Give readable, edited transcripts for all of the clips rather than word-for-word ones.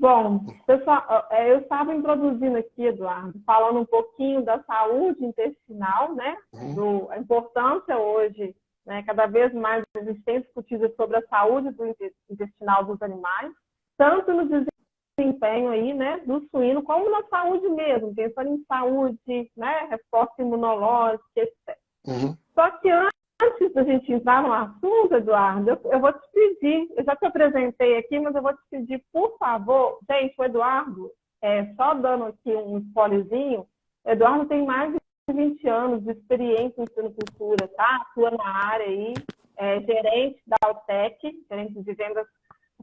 Bom, pessoal, eu estava introduzindo aqui, Eduardo, falando um pouquinho da saúde intestinal, né? A importância hoje, né? Cada vez mais a gente tem discutido sobre a saúde intestinal dos animais, tanto no desempenho aí, né, do suíno, como na saúde mesmo, pensando em saúde, né, resposta imunológica, etc. Só que antes da gente entrar no assunto, Eduardo, eu vou te pedir, eu já te apresentei aqui, mas eu vou te pedir, por favor, gente, o Eduardo, só dando aqui um spoilerzinho, o Eduardo tem mais de 20 anos de experiência em suinocultura, tá? Atua na área aí, gerente da Altec, gerente de vendas,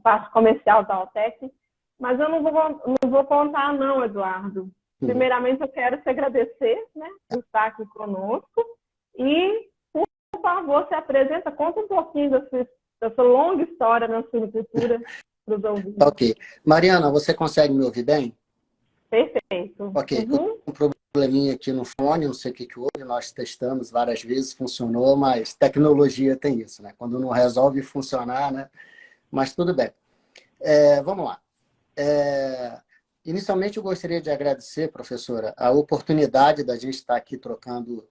parte comercial da Altec, mas eu não vou contar não, Eduardo. Primeiramente, eu quero te agradecer, né, por estar aqui conosco e, por favor, se apresenta, conta um pouquinho da sua longa história na suinocultura para os ouvintes. Ok. Mariana, você consegue me ouvir bem? Perfeito. Ok. Eu tô com um probleminha aqui no fone, não sei o que houve, nós testamos várias vezes, funcionou, mas tecnologia tem isso, né? Quando não resolve funcionar, né? Mas tudo bem. Vamos lá. Inicialmente, eu gostaria de agradecer, professora, a oportunidade da gente estar aqui trocando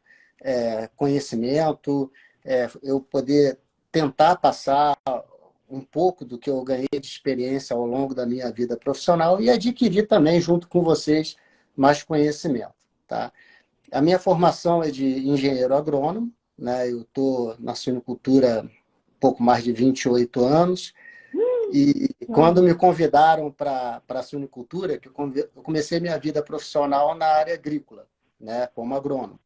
conhecimento, eu poder tentar passar um pouco do que eu ganhei de experiência ao longo da minha vida profissional e adquirir também, junto com vocês, mais conhecimento. Tá? A minha formação é de engenheiro agrônomo, né? Eu estou na suinocultura há pouco mais de 28 anos, e quando me convidaram para a suinocultura, eu comecei minha vida profissional na área agrícola, né, como agrônomo.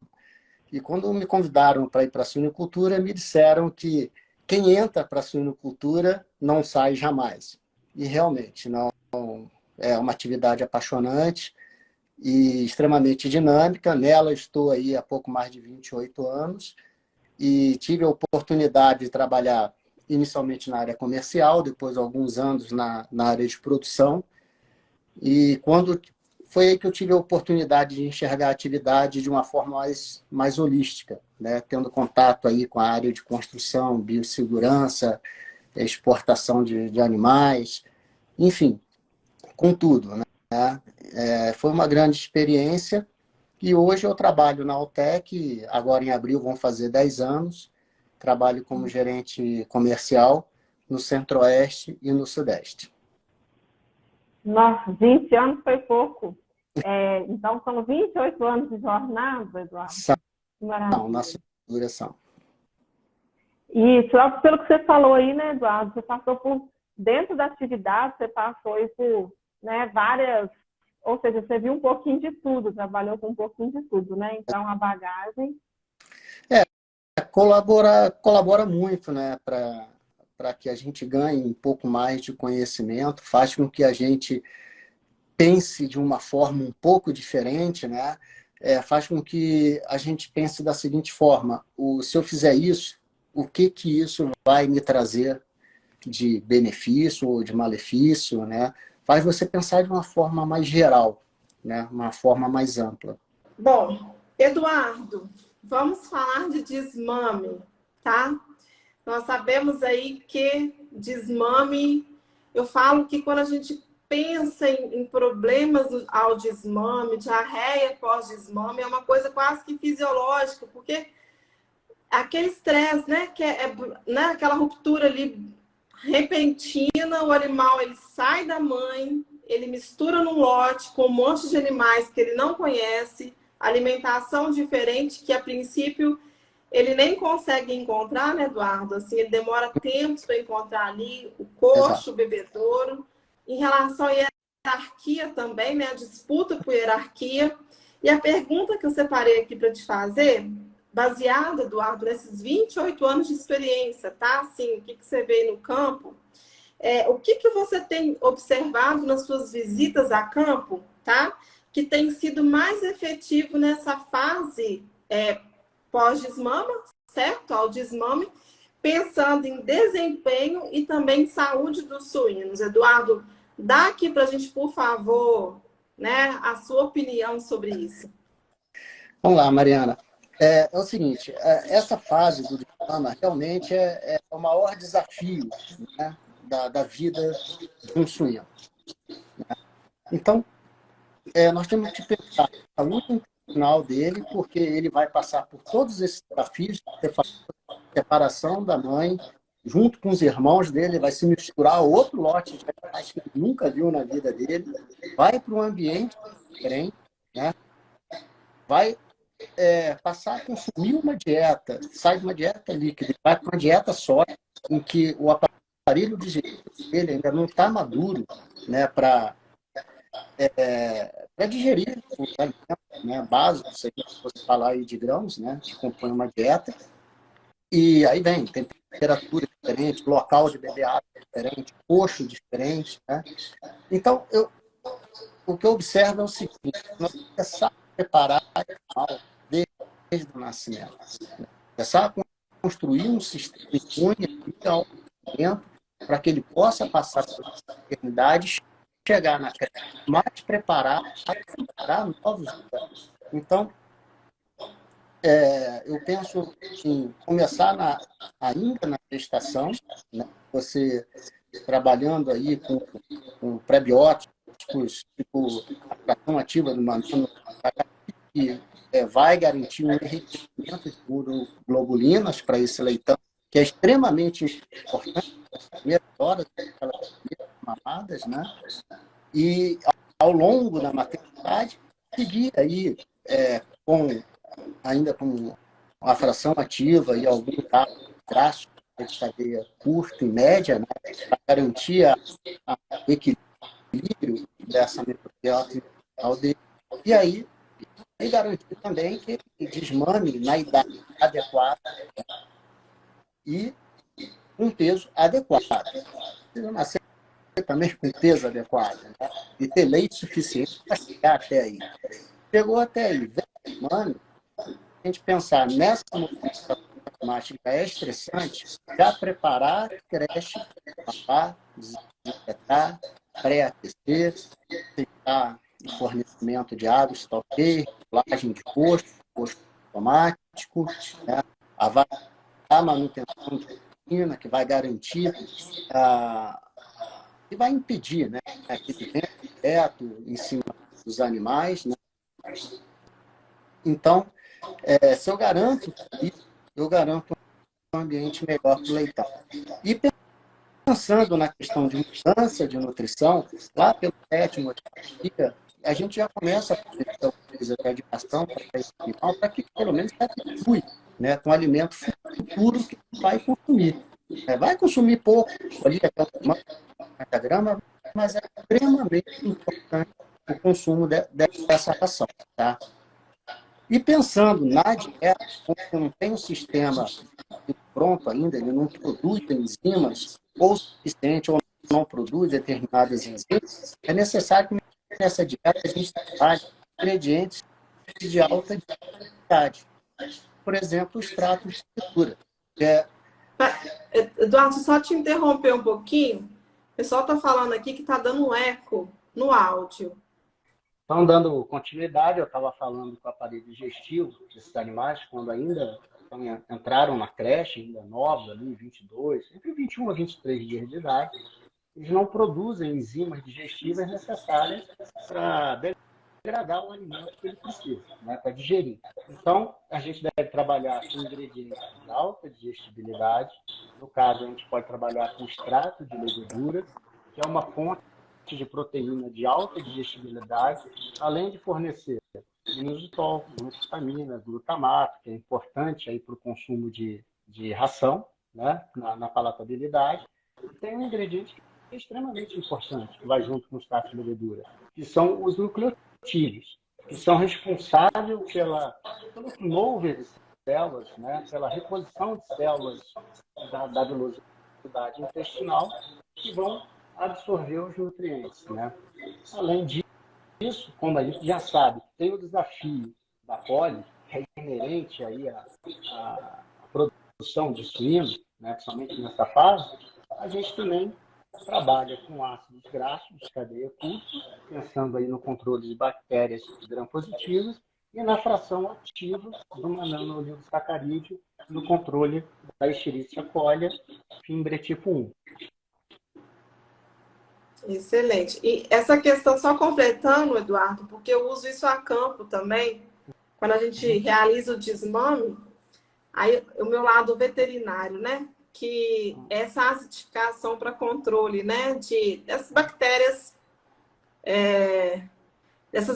E quando me convidaram para ir para a suinocultura, me disseram que quem entra para a suinocultura não sai jamais. E realmente, não é uma atividade apaixonante e extremamente dinâmica. Nela estou aí há pouco mais de 28 anos e tive a oportunidade de trabalhar inicialmente na área comercial, depois alguns anos na área de produção. E foi aí que eu tive a oportunidade de enxergar a atividade de uma forma mais holística, né? Tendo contato aí com a área de construção, biossegurança, exportação de animais, enfim, com tudo, né? Foi uma grande experiência e hoje eu trabalho na Altec, agora em abril vão fazer 10 anos, trabalho como gerente comercial no Centro-Oeste e no Sudeste. Nossa, 20 anos foi pouco. Então, são 28 anos de jornada, Eduardo. Não, na suinocultura são. Isso, pelo que você falou aí, né, Eduardo? Você passou por, dentro da atividade, você passou aí por, né, várias, ou seja, você viu um pouquinho de tudo, trabalhou com um pouquinho de tudo, né? Então, a bagagem... Colabora muito, né, para que a gente ganhe um pouco mais de conhecimento, faz com que a gente pense de uma forma um pouco diferente, né? Faz com que a gente pense da seguinte forma: se eu fizer isso, o que isso vai me trazer de benefício ou de malefício, né? Faz você pensar de uma forma mais geral, né? Uma forma mais ampla. Bom, Eduardo, vamos falar de desmame, tá? Nós sabemos aí que desmame, eu falo que quando a gente pensa em problemas ao desmame, diarreia pós-desmame, é uma coisa quase que fisiológica, porque aquele estresse, né, que né, aquela ruptura ali repentina, o animal ele sai da mãe, ele mistura num lote com um monte de animais que ele não conhece, alimentação diferente que a princípio ele nem consegue encontrar, né, Eduardo? Assim, ele demora tempos para encontrar ali o coxo, o bebedouro. Em relação à hierarquia também, né, a disputa por hierarquia. E a pergunta que eu separei aqui para te fazer, baseada, Eduardo, nesses 28 anos de experiência, tá? Assim, o que você vê no campo, o que você tem observado nas suas visitas a campo, tá? Que tem sido mais efetivo nessa fase pós-desmama, certo? Ao desmame, pensando em desempenho e também saúde dos suínos. Eduardo, dá aqui para a gente, por favor, né, a sua opinião sobre isso. Vamos lá, Mariana. É o seguinte, essa fase do desmama realmente é o maior desafio, né, da vida de um suíno. Então, nós temos que pensar a saúde intestinal dele, porque ele vai passar por todos esses desafios de separação da mãe, junto com os irmãos dele, vai se misturar a outro lote de animais que ele nunca viu na vida dele, vai para um ambiente diferente, né? Vai passar a consumir uma dieta, sai de uma dieta líquida, vai para uma dieta sólida, em que o aparelho digestivo dele ainda não está maduro, né, para digerir os alimentos, né, básicos, se você falar aí de grãos, né, que compõem uma dieta. E aí vem temperatura diferente, local de beber água diferente, coxo diferente, né? Então, o que eu observo é o seguinte: nós começar a preparar o animal desde o nascimento, né? Começar a construir um sistema imune ao alimento para que ele possa passar pela eternidade, chegar na creche mais preparado para novos desafios. Então, eu penso em começar ainda na gestação, né? Você trabalhando aí com prebióticos, tipo a fração ativa do mamilo, que vai garantir um enriquecimento de uroglobulinas para esse leitão, que é extremamente importante nas primeiras horas daquelas mamadas, né? E ao longo da maternidade, seguir aí ainda com a fração ativa e algum drástico de cadeia curta e média, né, para garantir o equilíbrio dessa microbiota dele. E aí garantir também que ele desmame na idade adequada e um peso adequado. Precisa nascer também com peso adequado, né? E ter leite suficiente para chegar até aí. Chegou até aí, desmame, a gente pensar nessa movimentação matemática é estressante, já preparar a creche, papar, desinfetar, pré-aquecer, aceitar o fornecimento de água, estoqueio, regulagem de coxo automático, né? A manutenção de rotina, que vai garantir, que vai impedir, né, que venha direto em cima dos animais, né? Então, se eu garanto isso, eu garanto um ambiente melhor para o leitão. E pensando na questão de mudança de nutrição, lá pelo sétimo dia, a gente já começa a fazer coisa de adiação para esse animal, para que pelo menos se habitue, né, com o alimento futuro que vai consumir. Vai consumir pouco, ali, até 50 gramas, mas é extremamente importante o consumo dessa ração. Tá? E pensando na dieta, como não tem um sistema pronto ainda, ele não produz enzimas ou suficiente ou não produz determinadas enzimas, é necessário que nessa dieta a gente trabalhe ingredientes de alta qualidade. Por exemplo, os pratos de fritura. Eduardo, só te interromper um pouquinho. O pessoal está falando aqui que está dando um eco no áudio. Então, dando continuidade, eu estava falando com o aparelho digestivo desses animais, quando ainda entraram na creche, ainda novos, ali, 22, entre 21 a 23 dias de idade, eles não produzem enzimas digestivas necessárias para degradar o alimento que ele precisa, né, para digerir. Então, a gente deve trabalhar com ingredientes de alta digestibilidade. No caso, a gente pode trabalhar com extrato de levedura, que é uma fonte de proteína de alta digestibilidade, além de fornecer inositol, glutamina, glutamato, que é importante aí para o consumo de ração, né, na palatabilidade. E tem um ingrediente que é extremamente importante, que vai junto com o extrato de levedura, que são os nucleotídeos, que são responsáveis pelo turnover de células, né, pela reposição de células da velocidade intestinal, que vão absorver os nutrientes, né? Além disso, como a gente já sabe, tem o desafio da cólera, que é inerente aí à produção de suínos, né, principalmente nessa fase, a gente também trabalha com ácidos graxos de cadeia curta, pensando aí no controle de bactérias gram-positivas e na fração ativa do mananooligosacarídeo no controle da Escherichia coli, fimbre tipo 1. Excelente. E essa questão, só completando, Eduardo, porque eu uso isso a campo também, quando a gente realiza o desmame, aí o meu lado veterinário, né? Que essa acidificação para controle, né? Dessas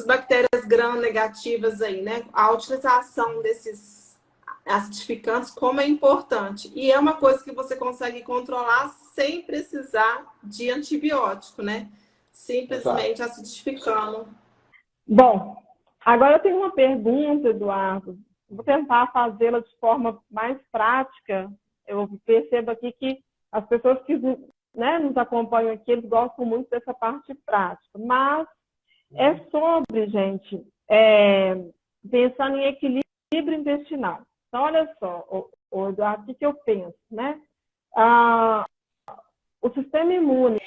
bactérias gram-negativas aí, né? A utilização desses acidificantes, como é importante. E é uma coisa que você consegue controlar sem precisar de antibiótico, né? Simplesmente acidificando. Bom, agora eu tenho uma pergunta, Eduardo. Vou tentar fazê-la de forma mais prática. Eu percebo aqui que as pessoas que, né, nos acompanham aqui, eles gostam muito dessa parte prática. Mas é sobre, gente, pensando em equilíbrio intestinal. Então, olha só, Eduardo, o que eu penso, né? O sistema imune,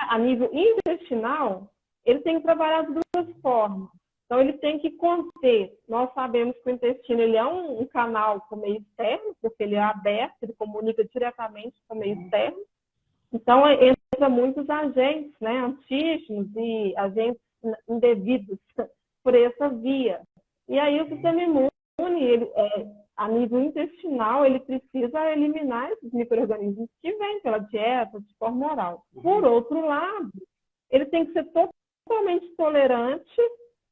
a nível intestinal, ele tem que trabalhar de duas formas. Então, ele tem que conter. Nós sabemos que o intestino ele é um canal com o meio externo, porque ele é aberto, ele comunica diretamente com o meio externo. Então, entra muitos agentes, né, antígenos e agentes indevidos por essa via. E aí, o sistema imune, ele, a nível intestinal, ele precisa eliminar esses micro-organismos que vêm pela dieta, de forma oral. Por outro lado, ele tem que ser totalmente tolerante,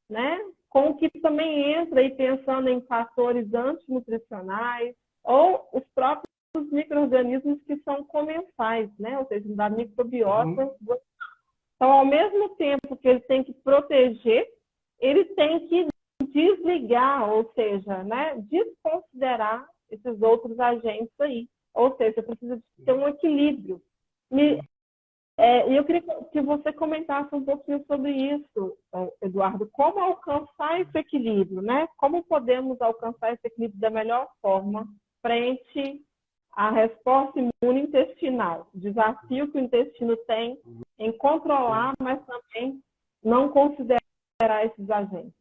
né, com o que também entra aí pensando em fatores antinutricionais ou os próprios micro-organismos que são comensais, né, ou seja, da microbiota. Então, ao mesmo tempo que ele tem que proteger, ele tem que desligar, ou seja, né, desconsiderar esses outros agentes aí. Ou seja, precisa ter um equilíbrio. E eu queria que você comentasse um pouquinho sobre isso, Eduardo. Como alcançar esse equilíbrio, né? Como podemos alcançar esse equilíbrio da melhor forma frente à resposta imune intestinal? O desafio que o intestino tem em controlar, mas também não considerar esses agentes.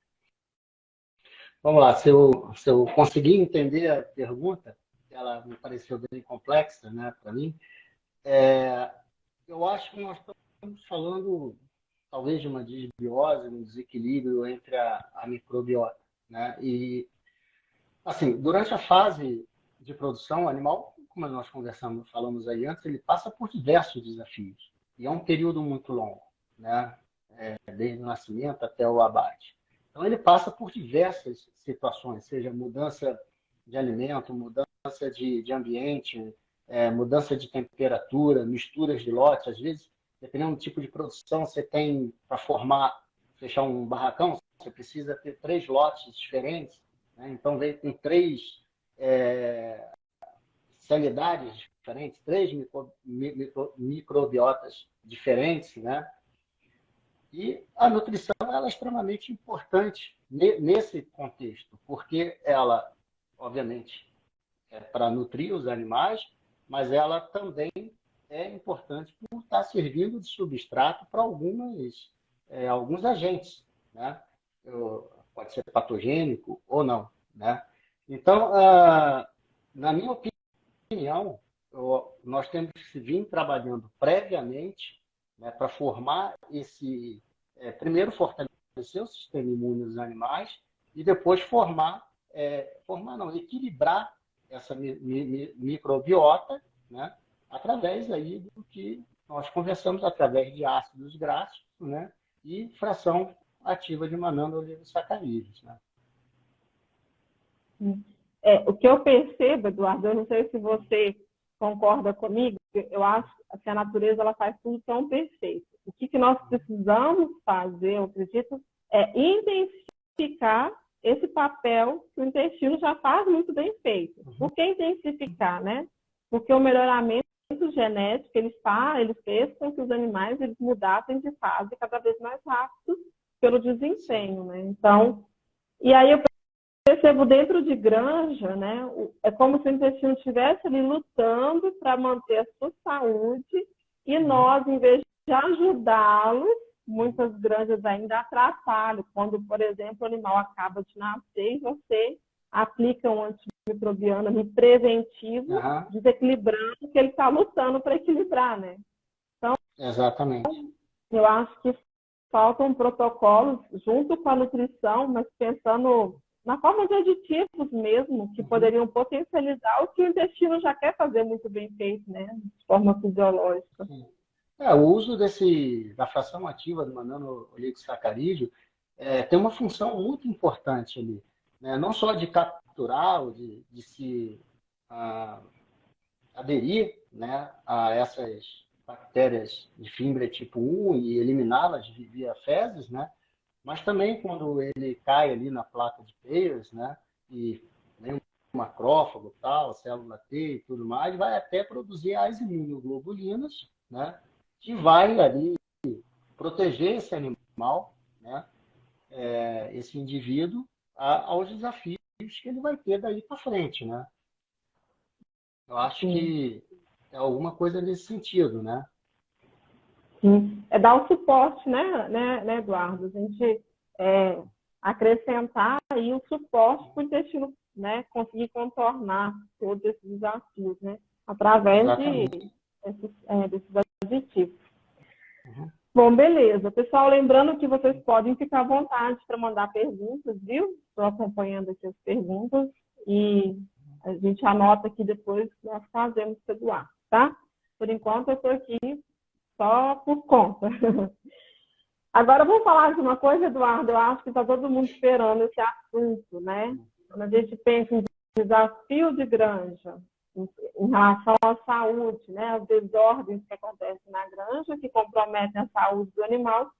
Vamos lá, se eu conseguir entender a pergunta, ela me pareceu bem complexa, né, para mim, eu acho que nós estamos falando talvez de uma desbiose, um desequilíbrio entre a microbiota, né? E, assim, durante a fase de produção, o animal, como nós falamos aí antes, ele passa por diversos desafios. E é um período muito longo, né? Desde o nascimento até o abate. Então, ele passa por diversas situações, seja mudança de alimento, mudança de ambiente, mudança de temperatura, misturas de lotes. Às vezes, dependendo do tipo de produção, você tem, para fechar um barracão, você precisa ter 3 lotes diferentes, né? Então, vem com 3 sanidades diferentes, 3 microbiotas diferentes, né? E a nutrição ela é extremamente importante nesse contexto, porque ela, obviamente, é para nutrir os animais, mas ela também é importante por estar servindo de substrato para alguns agentes, né? Pode ser patogênico ou não, né? Então, na minha opinião, nós temos que vir trabalhando previamente, né, para formar primeiro fortalecer o sistema imune dos animais e depois equilibrar essa microbiota, né, através aí do que nós conversamos, através de ácidos graxos, né, e fração ativa de uma nano-oligosacarídeos, né? O que eu percebo, Eduardo, eu não sei se você concorda comigo, eu acho que a natureza ela faz tudo tão perfeito. O que nós precisamos fazer, eu acredito, é intensificar esse papel que o intestino já faz muito bem feito. Por que intensificar, né? Porque o melhoramento genético ele fez com que os animais eles mudassem de fase cada vez mais rápido pelo desempenho, né? Então, e aí eu percebo dentro de granja, né? É como se o intestino estivesse ali lutando para manter a sua saúde e nós, em vez de ajudá-los, muitas granjas ainda atrapalham. Quando, por exemplo, o animal acaba de nascer e você aplica um antimicrobiano ali preventivo, desequilibrando, que ele está lutando para equilibrar, né? Então, Exatamente. Eu acho que faltam protocolos junto com a nutrição, mas pensando na forma de aditivos mesmo, que poderiam potencializar o que o intestino já quer fazer muito bem feito, né? De forma fisiológica. Sim. O uso da fração ativa do mananooligosacarídeo tem uma função muito importante ali, né? Não só de capturar, ou de se ah, aderir, né, a essas bactérias de fímbria tipo 1 e eliminá-las via fezes, né? Mas também quando ele cai ali na placa de Peyer's, né, e vem um macrófago, tal, célula T e tudo mais, vai até produzir as imunoglobulinas, né, que vai ali proteger esse animal, né, esse indivíduo, aos desafios que ele vai ter daí para frente, né? Eu acho Sim. que é alguma coisa nesse sentido, né? Sim. É dar o suporte, né, Eduardo? A gente acrescentar aí o suporte para o intestino, né, conseguir contornar todos esses desafios, né, através Exatamente. desses aditivos. Uhum. Bom, beleza. Pessoal, lembrando que vocês podem ficar à vontade para mandar perguntas, viu? Estou acompanhando aqui as perguntas e a gente anota aqui depois que nós fazemos com o Eduardo, tá? Por enquanto, eu estou aqui só por conta. Agora, vamos falar de uma coisa, Eduardo. Eu acho que está todo mundo esperando esse assunto, né? Quando a gente pensa em desafio de granja, em relação à saúde, né? As desordens que acontecem na granja, que comprometem a saúde do animal,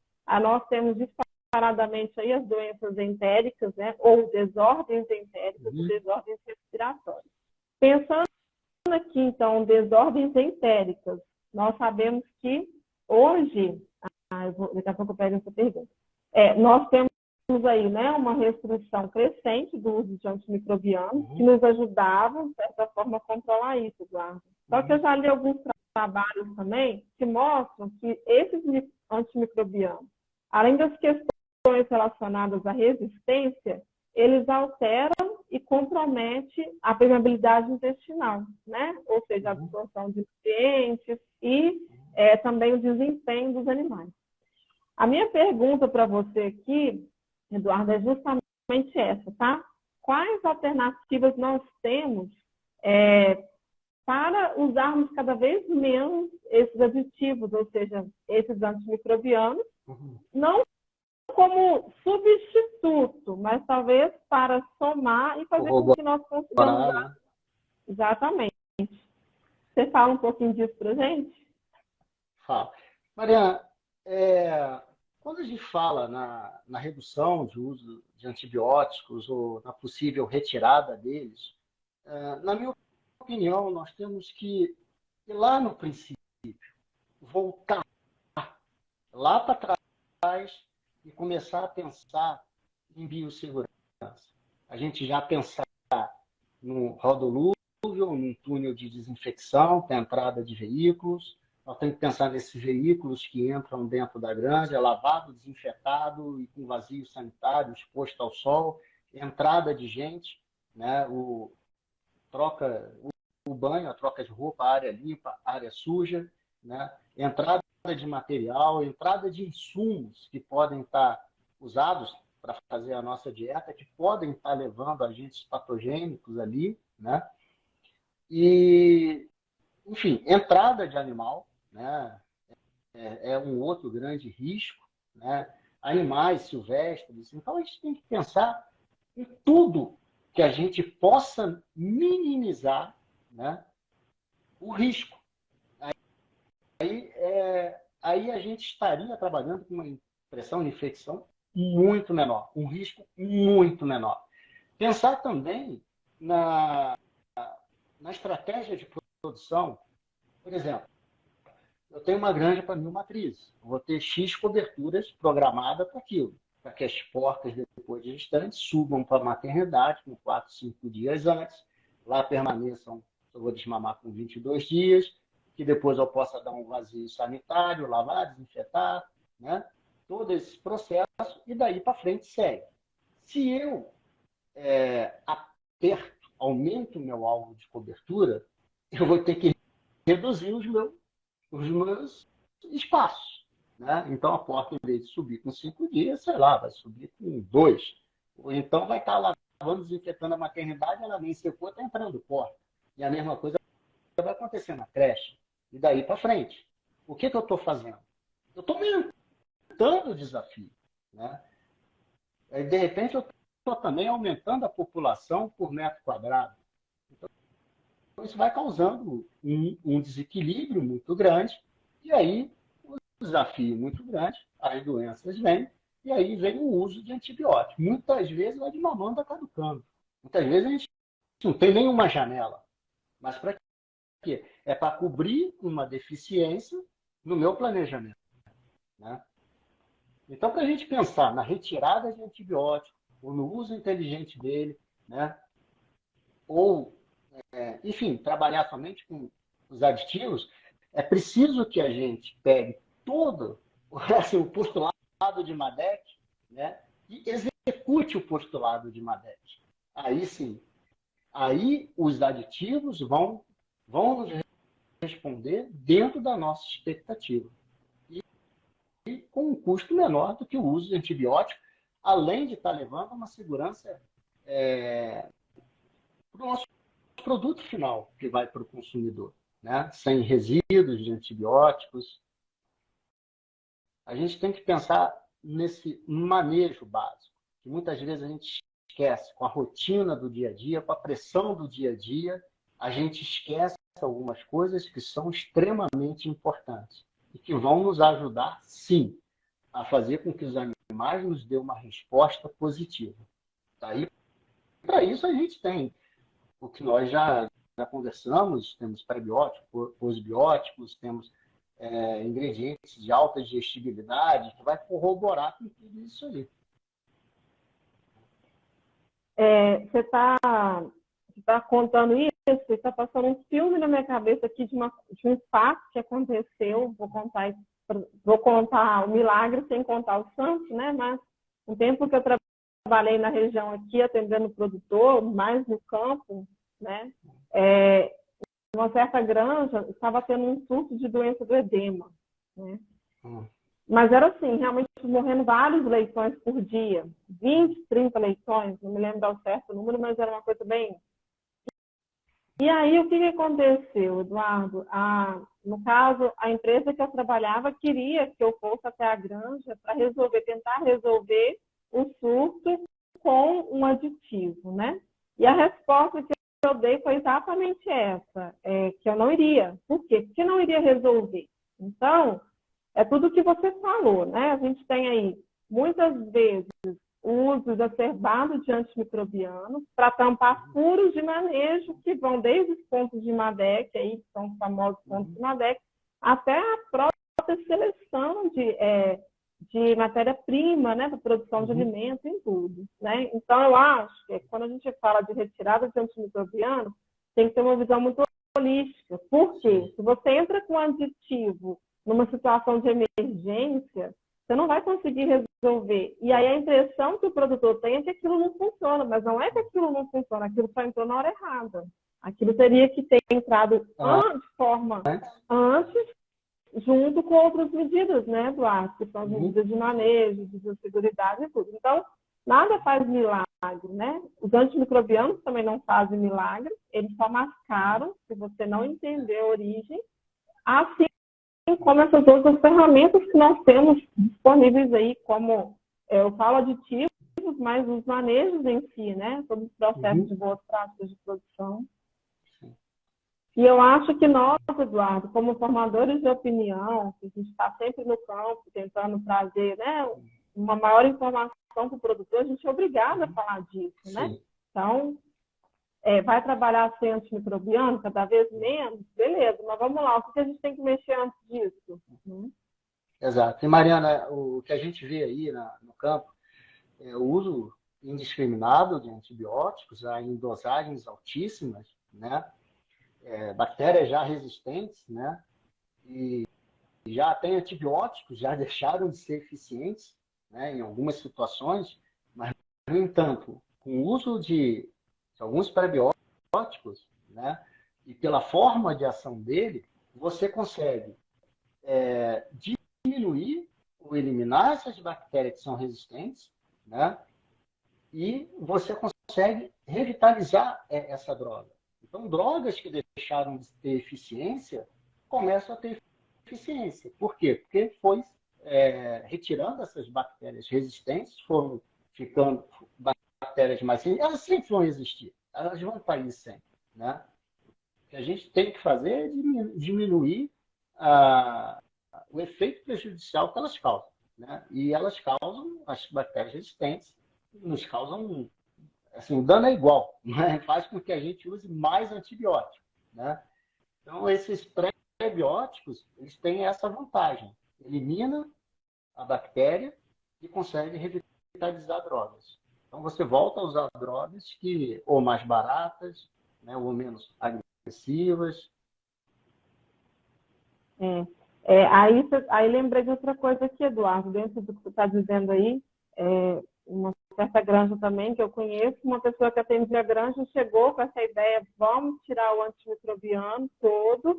nós temos disparadamente aí as doenças entéricas, né? Ou desordens entéricas, ou desordens respiratórias. Pensando aqui, então, desordens entéricas, nós sabemos que hoje, daqui a pouco eu pego essa pergunta, nós temos aí, né, uma restrição crescente do uso de antimicrobianos que nos ajudavam, de certa forma, a controlar isso, Eduardo. Só que eu já li alguns trabalhos também que mostram que esses antimicrobianos, além das questões relacionadas à resistência, eles alteram e comprometem a permeabilidade intestinal, né? Ou seja, a absorção de nutrientes e também o desempenho dos animais. A minha pergunta para você aqui, Eduardo, é justamente essa, tá? Quais alternativas nós temos para usarmos cada vez menos esses aditivos, ou seja, esses antimicrobianos, não como substituto, mas talvez para somar e fazer com que nós consigamos usar. Né? Exatamente. Você fala um pouquinho disso para a gente? Fala. Mariana, quando a gente fala na redução de uso de antibióticos ou na possível retirada deles, na minha opinião, nós temos que ir lá no princípio, voltar lá para trás e começar a pensar em biossegurança. A gente já pensar no rodolúvel, num túnel de desinfecção para a entrada de veículos. Nós temos que pensar nesses veículos que entram dentro da granja, lavado, desinfetado e com vazio sanitário, exposto ao sol, entrada de gente, né? O banho, a troca de roupa, área limpa, área suja, né? Entrada de material, entrada de insumos que podem estar usados para fazer a nossa dieta, que podem estar levando agentes patogênicos ali, né? E, enfim, entrada de animal, né? É um outro grande risco, né? Animais silvestres. Então, a gente tem que pensar em tudo que a gente possa minimizar, né, o risco. Aí a gente estaria trabalhando com uma pressão de infecção muito menor, um risco muito menor. Pensar também na estratégia de produção. Por exemplo, eu tenho uma granja para 1.000 matrizes. Vou ter X coberturas programadas para aquilo, para que as porcas, depois de gestantes, subam para a maternidade com 4, 5 dias antes, lá permaneçam, eu vou desmamar com 22 dias, que depois eu possa dar um vazio sanitário, lavar, desinfetar, né? Todo esse processo, e daí para frente segue. Se eu aperto, aumento o meu alvo de cobertura, eu vou ter que reduzir os meus espaços, né? Então, a porta, em vez de subir com 5 dias, sei lá, vai subir com 2. Ou então vai estar lavando, desinfetando a maternidade, ela nem secou, está entrando porta. E a mesma coisa vai acontecer na creche. E daí para frente. O que eu estou fazendo? Eu estou aumentando o desafio, né? E, de repente, eu estou também aumentando a população por metro quadrado. Então, isso vai causando um desequilíbrio muito grande. E aí, um desafio muito grande, as doenças vêm, e aí vem o uso de antibióticos. Muitas vezes vai de mamanda caducando. Muitas vezes a gente não tem nenhuma janela. Mas para quê? É para cobrir uma deficiência no meu planejamento, né? Então, para a gente pensar na retirada de antibiótico, ou no uso inteligente dele, né? Ou, enfim, trabalhar somente com os aditivos, é preciso que a gente pegue todo assim, o postulado de Madec, né? E execute o postulado de Madec. Aí sim, aí os aditivos vão nos responder dentro da nossa expectativa. E com um custo menor do que o uso de antibiótico, além de estar levando uma segurança para o nosso produto final que vai para o consumidor, né? Sem resíduos de antibióticos. A gente tem que pensar nesse manejo básico, que muitas vezes a gente esquece, com a rotina do dia a dia, com a pressão do dia a dia, a gente esquece algumas coisas que são extremamente importantes e que vão nos ajudar, sim, a fazer com que os animais nos dêem uma resposta positiva. Daí, para isso, a gente tem o que nós já conversamos, temos prebióticos, posbióticos, temos ingredientes de alta digestibilidade, que vai corroborar com tudo isso aí. Você está contando isso, está passando um filme na minha cabeça aqui de um fato que aconteceu. Vou contar o milagre sem contar o santo, né? Mas um tempo que eu trabalhei na região aqui, atendendo o produtor, mais no campo, né? Uma certa granja estava tendo um surto de doença do edema, né? Mas era assim, realmente morrendo vários leitões por dia, 20, 30 leitões, não me lembro ao certo o número, mas era uma coisa bem... E aí, o que aconteceu, Eduardo? No caso, a empresa que eu trabalhava queria que eu fosse até a granja para tentar resolver o surto com um aditivo, né? E a resposta que eu dei foi exatamente essa, que eu não iria. Por quê? Porque não iria resolver. Então, é tudo o que você falou, né? A gente tem aí, muitas vezes, o uso exacerbado de antimicrobianos para tampar furos de manejo que vão desde os pontos de Madec, aí, que são os famosos pontos de Madec, até a própria seleção de matéria-prima, né, para produção de alimentos e tudo, né? Então, eu acho que quando a gente fala de retirada de antimicrobiano, tem que ter uma visão muito holística. Por quê? Se você entra com aditivo numa situação de emergência, você não vai conseguir resolver. E aí a impressão que o produtor tem é que aquilo não funciona, mas não é que aquilo não funciona, aquilo só entrou na hora errada. Aquilo teria que ter entrado de forma antes, junto com outras medidas, né, Eduardo? Que são as medidas de manejo, de biosseguridade e tudo. Então, nada faz milagre, né? Os antimicrobianos também não fazem milagre, eles só mascaram, se você não entender a origem, assim como essas outras ferramentas que nós temos disponíveis aí, como eu falo aditivos, mas os manejos em si, né? Sobre os processos de boas práticas de produção. E eu acho que nós, Eduardo, como formadores de opinião, que a gente está sempre no campo tentando trazer, né, uma maior informação para o produtor, a gente é obrigado a falar disso, né? Então, vai trabalhar sem antimicrobiano cada vez menos? Beleza, mas vamos lá, o que a gente tem que mexer antes disso? Exato. E, Mariana, o que a gente vê aí no campo é o uso indiscriminado de antibióticos em dosagens altíssimas, né? Bactérias já resistentes, né? E já tem antibióticos, já deixaram de ser eficientes, né, em algumas situações, mas, no entanto, com o uso de alguns prebióticos, né, e pela forma de ação dele, você consegue diminuir ou eliminar essas bactérias que são resistentes, né? E você consegue revitalizar essa droga. Então, drogas que deixaram de ter eficiência começam a ter eficiência. Por quê? Porque foi retirando essas bactérias resistentes, foram ficando bactérias mais... Elas sempre vão existir, elas vão estar aí sempre, né? O que a gente tem que fazer é diminuir o efeito prejudicial que elas causam, né? E elas causam, as bactérias resistentes, nos causam, assim, o dano é igual, né? Faz com que a gente use mais antibiótico, né? Então, esses pré-bióticos, eles têm essa vantagem. Elimina a bactéria e consegue revitalizar drogas. Então, você volta a usar drogas que, ou mais baratas, né, ou menos agressivas. Aí lembrei de outra coisa aqui, Eduardo, dentro do que você está dizendo aí, uma certa granja também que eu conheço, uma pessoa que atendia a granja chegou com essa ideia, vamos tirar o antimicrobiano todo,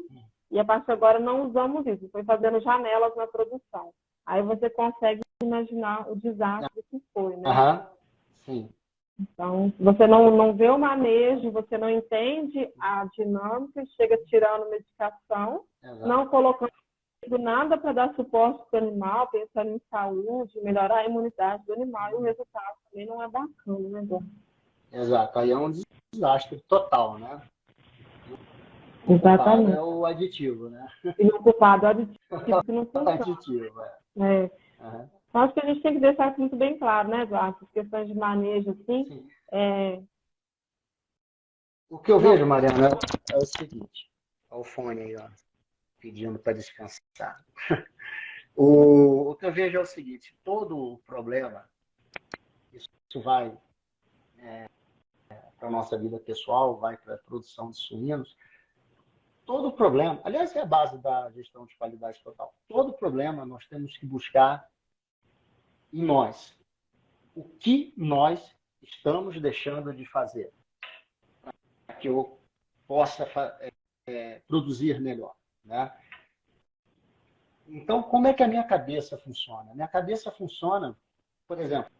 e a partir de agora não usamos isso, foi fazendo janelas na produção. Aí você consegue imaginar o desastre que foi, né? Sim. Então, você não vê o manejo, você não entende a dinâmica, chega tirando medicação, não colocando nada para dar suporte para o animal, pensando em saúde, melhorar a imunidade do animal, e o resultado também não é bacana, né, Eduardo? Exato, aí é um desastre total, né? Exatamente. É o aditivo, né? E o culpado é o aditivo que não funciona. Aditivo, Então, acho que a gente tem que deixar isso muito bem claro, né, Eduardo? As questões de manejo, assim. O que eu vejo, Mariana, é o seguinte. Olha o fone aí, ó, pedindo para descansar. O que eu vejo é o seguinte, todo o problema, isso vai para a nossa vida pessoal, vai para a produção de suínos, todo o problema, aliás, é a base da gestão de qualidade total, todo problema nós temos que buscar em nós. O que nós estamos deixando de fazer para que eu possa produzir melhor, né? Então, como é que a minha cabeça funciona? A minha cabeça funciona, por exemplo,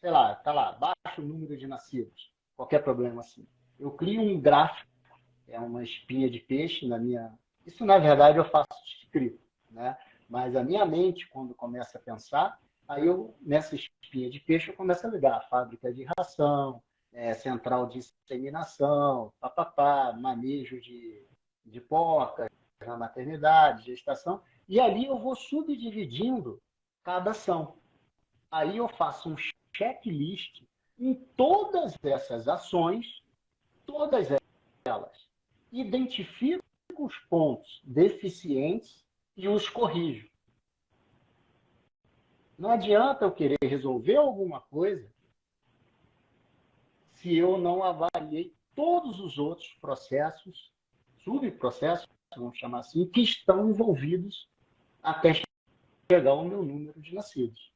sei lá, tá lá, baixo número de nascidos, qualquer problema assim. Eu crio um gráfico, é uma espinha de peixe na minha... Isso, na verdade, eu faço escrito, né? Mas a minha mente, quando começa a pensar, aí eu, nessa espinha de peixe, eu começo a ligar a fábrica de ração, central de inseminação, manejo de porcas na maternidade, gestação, e ali eu vou subdividindo cada ação. Aí eu faço um checklist em todas essas ações, todas elas. Identifico os pontos deficientes e os corrijo. Não adianta eu querer resolver alguma coisa se eu não avaliei todos os outros processos, subprocessos, vamos chamar assim, que estão envolvidos até chegar ao meu número de nascidos.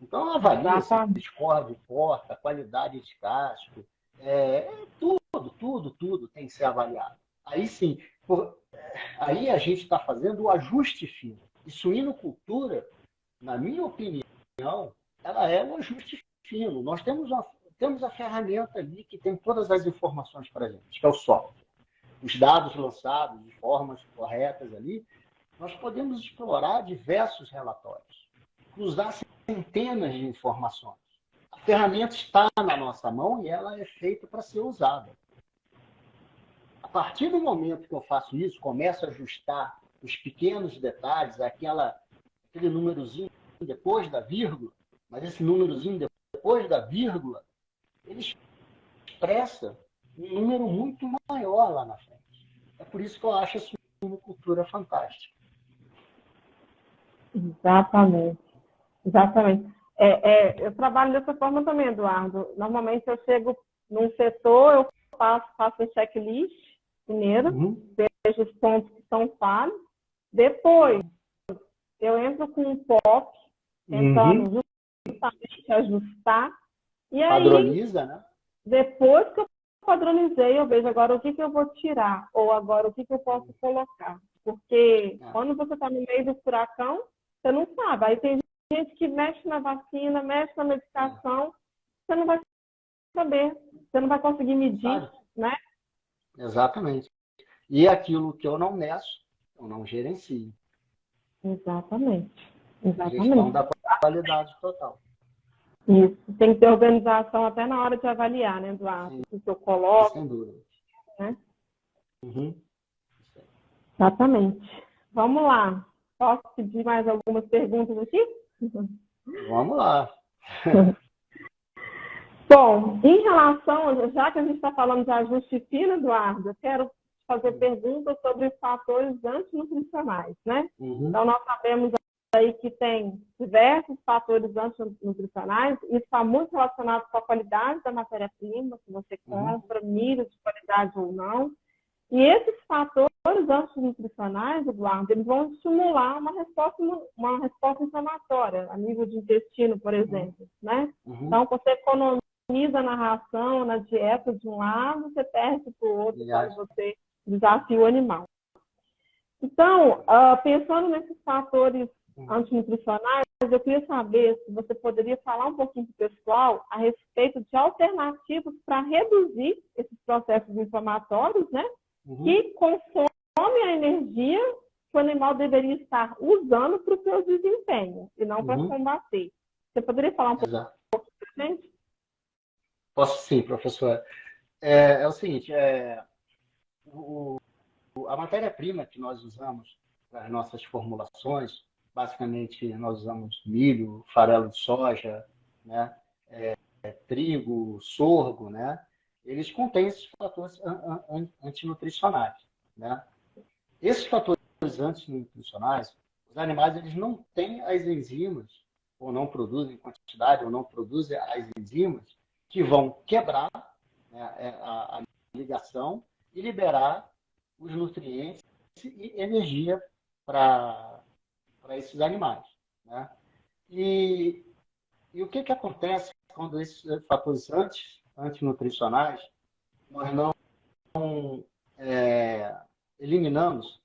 Então, avalia se score de porta, qualidade de casco, tudo tem que ser avaliado. Aí sim, aí a gente está fazendo o ajuste fino. E suinocultura, na minha opinião, ela é um ajuste fino. Nós temos a ferramenta ali que tem todas as informações para a gente, que é o software. Os dados lançados de formas corretas ali, nós podemos explorar diversos relatórios, cruzar centenas de informações. A ferramenta está na nossa mão e ela é feita para ser usada. A partir do momento que eu faço isso, começo a ajustar os pequenos detalhes, aquele númerozinho depois da vírgula, mas esse númerozinho depois da vírgula, ele expressa um número muito maior lá na frente. É por isso que eu acho a suinocultura fantástica. Exatamente. Eu trabalho dessa forma também, Eduardo. Normalmente eu chego num setor, eu faço um checklist primeiro, vejo os pontos que são falhos. Depois, eu entro com um POC, tentando justamente ajustar. E aí, padroniza, né? Depois que eu padronizei, eu vejo agora o que eu vou tirar, ou agora o que eu posso colocar. porque quando você está no meio do furacão, você não sabe. Aí tem gente que mexe na vacina, mexe na medicação, você não vai saber, você não vai conseguir medir, né? Exatamente. E aquilo que eu não meço, eu não gerencio. Exatamente. A gestão da qualidade total. Isso. Tem que ter organização até na hora de avaliar, né, Eduardo? O que eu coloco. Sem dúvida. Né? Uhum. Exatamente. Vamos lá. Posso pedir mais algumas perguntas aqui? Vamos lá. Bom, em relação, já que a gente está falando de ajuste fino, Eduardo, eu quero fazer perguntas sobre os fatores antinutricionais, né? Então, nós sabemos aí que tem diversos fatores antinutricionais, e isso está muito relacionado com a qualidade da matéria-prima, que você compra, nível de qualidade ou não. E esses fatores antinutricionais, Eduardo, eles vão estimular uma resposta inflamatória, a nível de intestino, por exemplo, né? Então, você economiza na ração, na dieta de um lado, você perde para o outro quando você desafia o animal. Então, pensando nesses fatores antinutricionais, eu queria saber se você poderia falar um pouquinho para o pessoal a respeito de alternativas para reduzir esses processos inflamatórios, né? Que consomem a energia que o animal deveria estar usando para o seu desempenho e não para combater. Você poderia falar um pouco para a gente? Posso sim, professora. É o seguinte, a matéria-prima que nós usamos para as nossas formulações, basicamente nós usamos milho, farelo de soja, né, trigo, sorgo, né, eles contêm esses fatores antinutricionais, né. Esses fatores antinutricionais, os animais eles não têm as enzimas, ou não produzem quantidade, ou não produzem as enzimas que vão quebrar, né, a ligação e liberar os nutrientes e energia para esses animais, né? E o que acontece quando esses fatores antinutricionais nós não eliminamos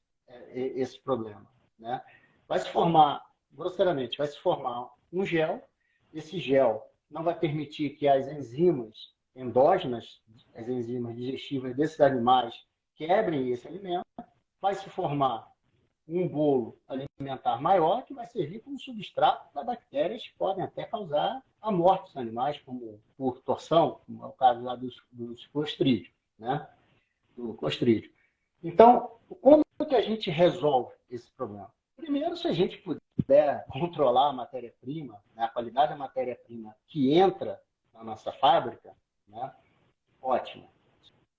esse problema, né? Vai se formar, grosseiramente, vai se formar um gel. Esse gel não vai permitir que as enzimas endógenas, as enzimas digestivas desses animais, quebrem esse alimento. Vai se formar um bolo alimentar maior que vai servir como substrato para bactérias que podem até causar a morte dos animais, como por torção, como é o caso lá dos clostrídeos, né? Do clostrídio. Então, como que a gente resolve esse problema? Primeiro, se a gente puder controlar a matéria-prima, né, a qualidade da matéria-prima que entra na nossa fábrica, né, ótimo.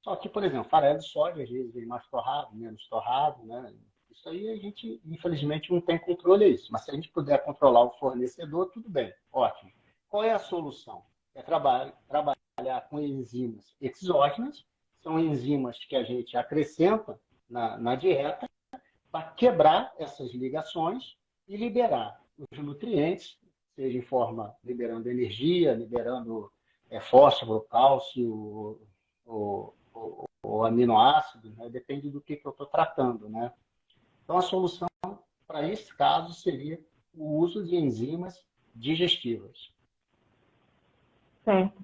Só que, por exemplo, farelo de soja, às vezes, vem mais torrado, menos torrado, né? Isso aí a gente, infelizmente, não tem controle disso. Mas se a gente puder controlar o fornecedor, tudo bem, ótimo. Qual é a solução? É trabalhar com enzimas exógenas, são enzimas que a gente acrescenta na dieta para quebrar essas ligações e liberar os nutrientes, seja em forma liberando energia, liberando fósforo, cálcio, o aminoácido, né? Depende do que eu estou tratando, né? Então, a solução para esse caso seria o uso de enzimas digestivas. Certo.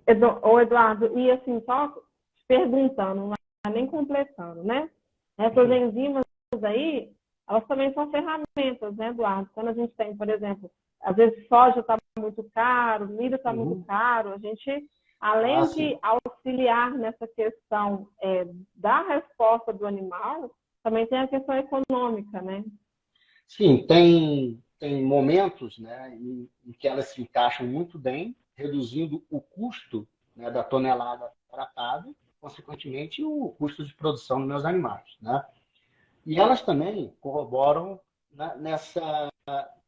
Eduardo, e assim, só te perguntando, não é nem completando, né? Essas enzimas aí, elas também são ferramentas, né, Eduardo? Quando a gente tem, por exemplo, às vezes soja está muito caro, milho está muito caro, a gente, além de auxiliar nessa questão da resposta do animal, também tem a questão econômica, né? Sim, tem momentos, né, em que elas se encaixam muito bem, reduzindo o custo, né, da tonelada tratada, consequentemente o custo de produção dos meus animais, né? E elas também corroboram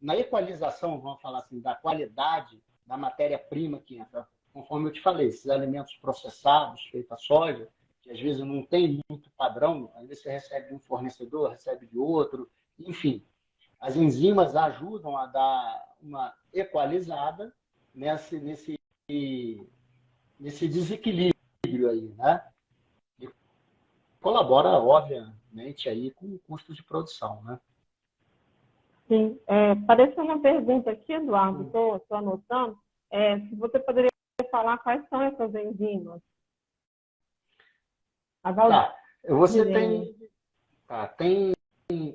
na equalização, vamos falar assim, da qualidade da matéria-prima que entra. Conforme eu te falei, esses alimentos processados, feitos a soja, que às vezes não tem muito padrão, às vezes você recebe de um fornecedor, recebe de outro, enfim. As enzimas ajudam a dar uma equalizada nesse desequilíbrio aí, né? E colabora, consequentemente, aí, com custos de produção, né? Sim. Apareceu uma pergunta aqui, Eduardo, estou anotando. Se você poderia falar quais são essas enzimas? Tá. Você tem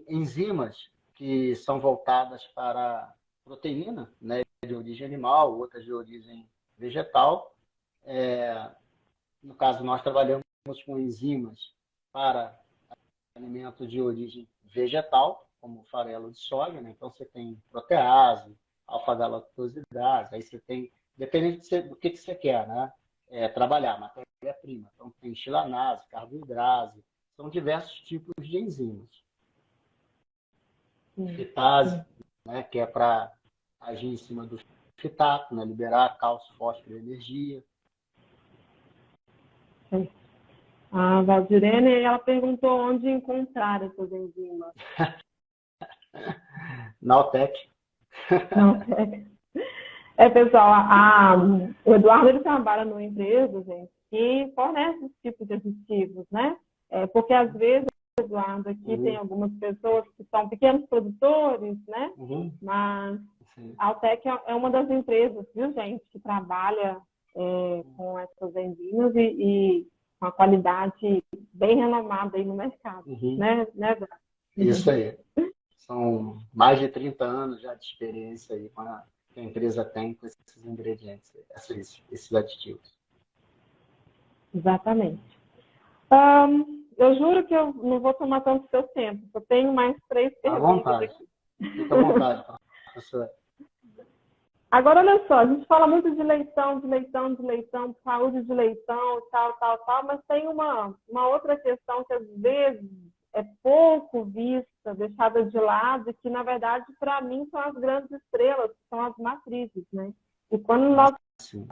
enzimas que são voltadas para proteína, né, de origem animal, outras de origem vegetal. No caso, nós trabalhamos com enzimas para alimentos de origem vegetal, como farelo de soja, né? Então você tem protease, alfa-galactosidase, aí você tem, dependendo do que você quer, né? Trabalhar, matéria-prima. Então tem xilanase, carboidrase, são diversos tipos de enzimas. Fitase, né? Que é para agir em cima do fitato, né? Liberar cálcio, fósforo e energia. A Valdirene, ela perguntou onde encontrar essas enzimas. Na Altec. Pessoal, o Eduardo ele trabalha numa empresa, gente, que fornece esse tipo de aditivos, né? Porque às vezes, Eduardo, aqui tem algumas pessoas que são pequenos produtores, né? Mas a Altec é uma das empresas, viu, gente, que trabalha com essas enzimas e com a qualidade bem renomada aí no mercado, né, Eduardo? Isso aí. São mais de 30 anos já de experiência aí que a empresa tem com esses ingredientes, esses aditivos. Exatamente. Eu juro que eu não vou tomar tanto seu tempo. Eu tenho mais 3 perguntas aqui. Fica à vontade, professora. Agora, olha só, a gente fala muito de leitão, saúde de leitão, tal, mas tem uma outra questão que às vezes é pouco vista, deixada de lado, e que, na verdade, para mim, são as grandes estrelas, são as matrizes, né? E quando nós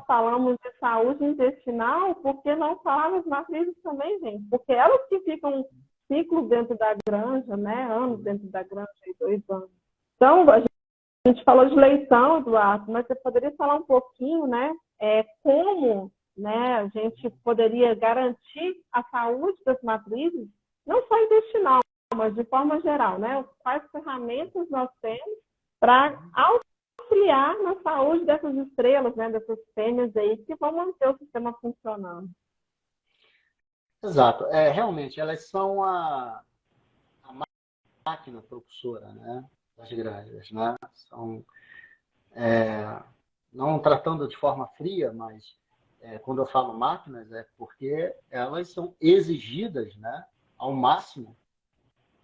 falamos de saúde intestinal, por que não falar das matrizes também, gente? Porque elas que ficam ciclos dentro da granja, né? Anos dentro da granja, 2 anos. Então, a gente falou de leitão, Eduardo, mas você poderia falar um pouquinho, né? Como, né, a gente poderia garantir a saúde das matrizes, não só intestinal, mas de forma geral, né? Quais ferramentas nós temos para auxiliar na saúde dessas estrelas, né? Dessas fêmeas aí que vão manter o sistema funcionando. Exato. Realmente, elas são a máquina propulsora, né, das granjas, né? São, não tratando de forma fria, mas quando eu falo máquinas, é porque elas são exigidas, né, ao máximo,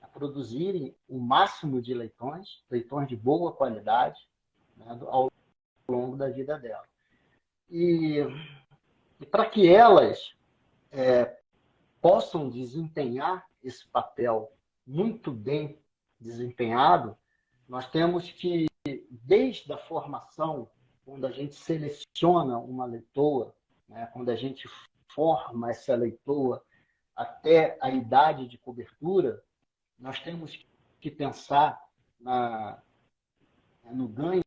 a produzirem o máximo de leitões de boa qualidade, né, ao longo da vida dela. E para que elas possam desempenhar esse papel muito bem desempenhado, nós temos que, desde a formação, quando a gente seleciona uma leitoa, né, quando a gente forma essa leitoa até a idade de cobertura, nós temos que pensar no ganho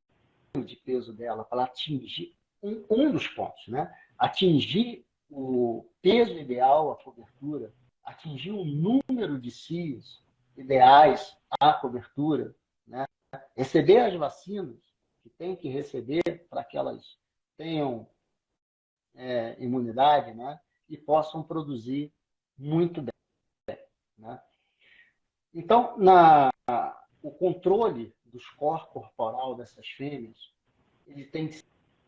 de peso dela para atingir um dos pontos, né? Atingir o peso ideal à cobertura, atingir o número de cios ideais à cobertura, né? Receber as vacinas que tem que receber para que elas tenham imunidade, né? E possam produzir muito bem, né? Então, o controle do score corporal dessas fêmeas, ele tem que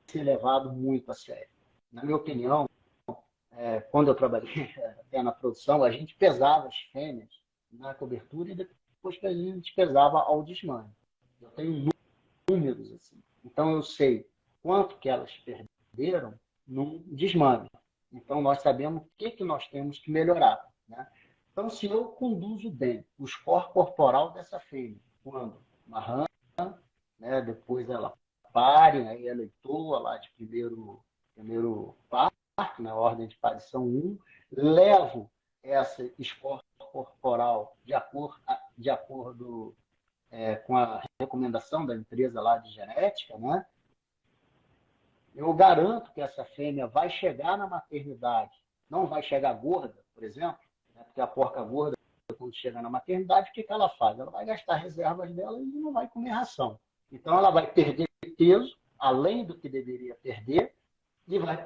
ser levado muito a sério. Na minha opinião, quando eu trabalhei até na produção, a gente pesava as fêmeas na cobertura e depois que a gente pesava ao desmame. Eu tenho números assim. Então eu sei quanto que elas perderam num desmame. Então nós sabemos o que nós temos que melhorar, né? Então, se eu conduzo bem o score corporal dessa fêmea, quando uma rã, né, depois ela pare, aí ela leitoa lá de primeiro parto, na ordem de parição 1, levo essa score corporal de acordo com a recomendação da empresa lá de genética, né? Eu garanto que essa fêmea vai chegar na maternidade, não vai chegar gorda, por exemplo, né? Porque a porca gorda quando chega na maternidade, o que ela faz? Ela vai gastar reservas dela e não vai comer ração. Então, ela vai perder peso, além do que deveria perder, e vai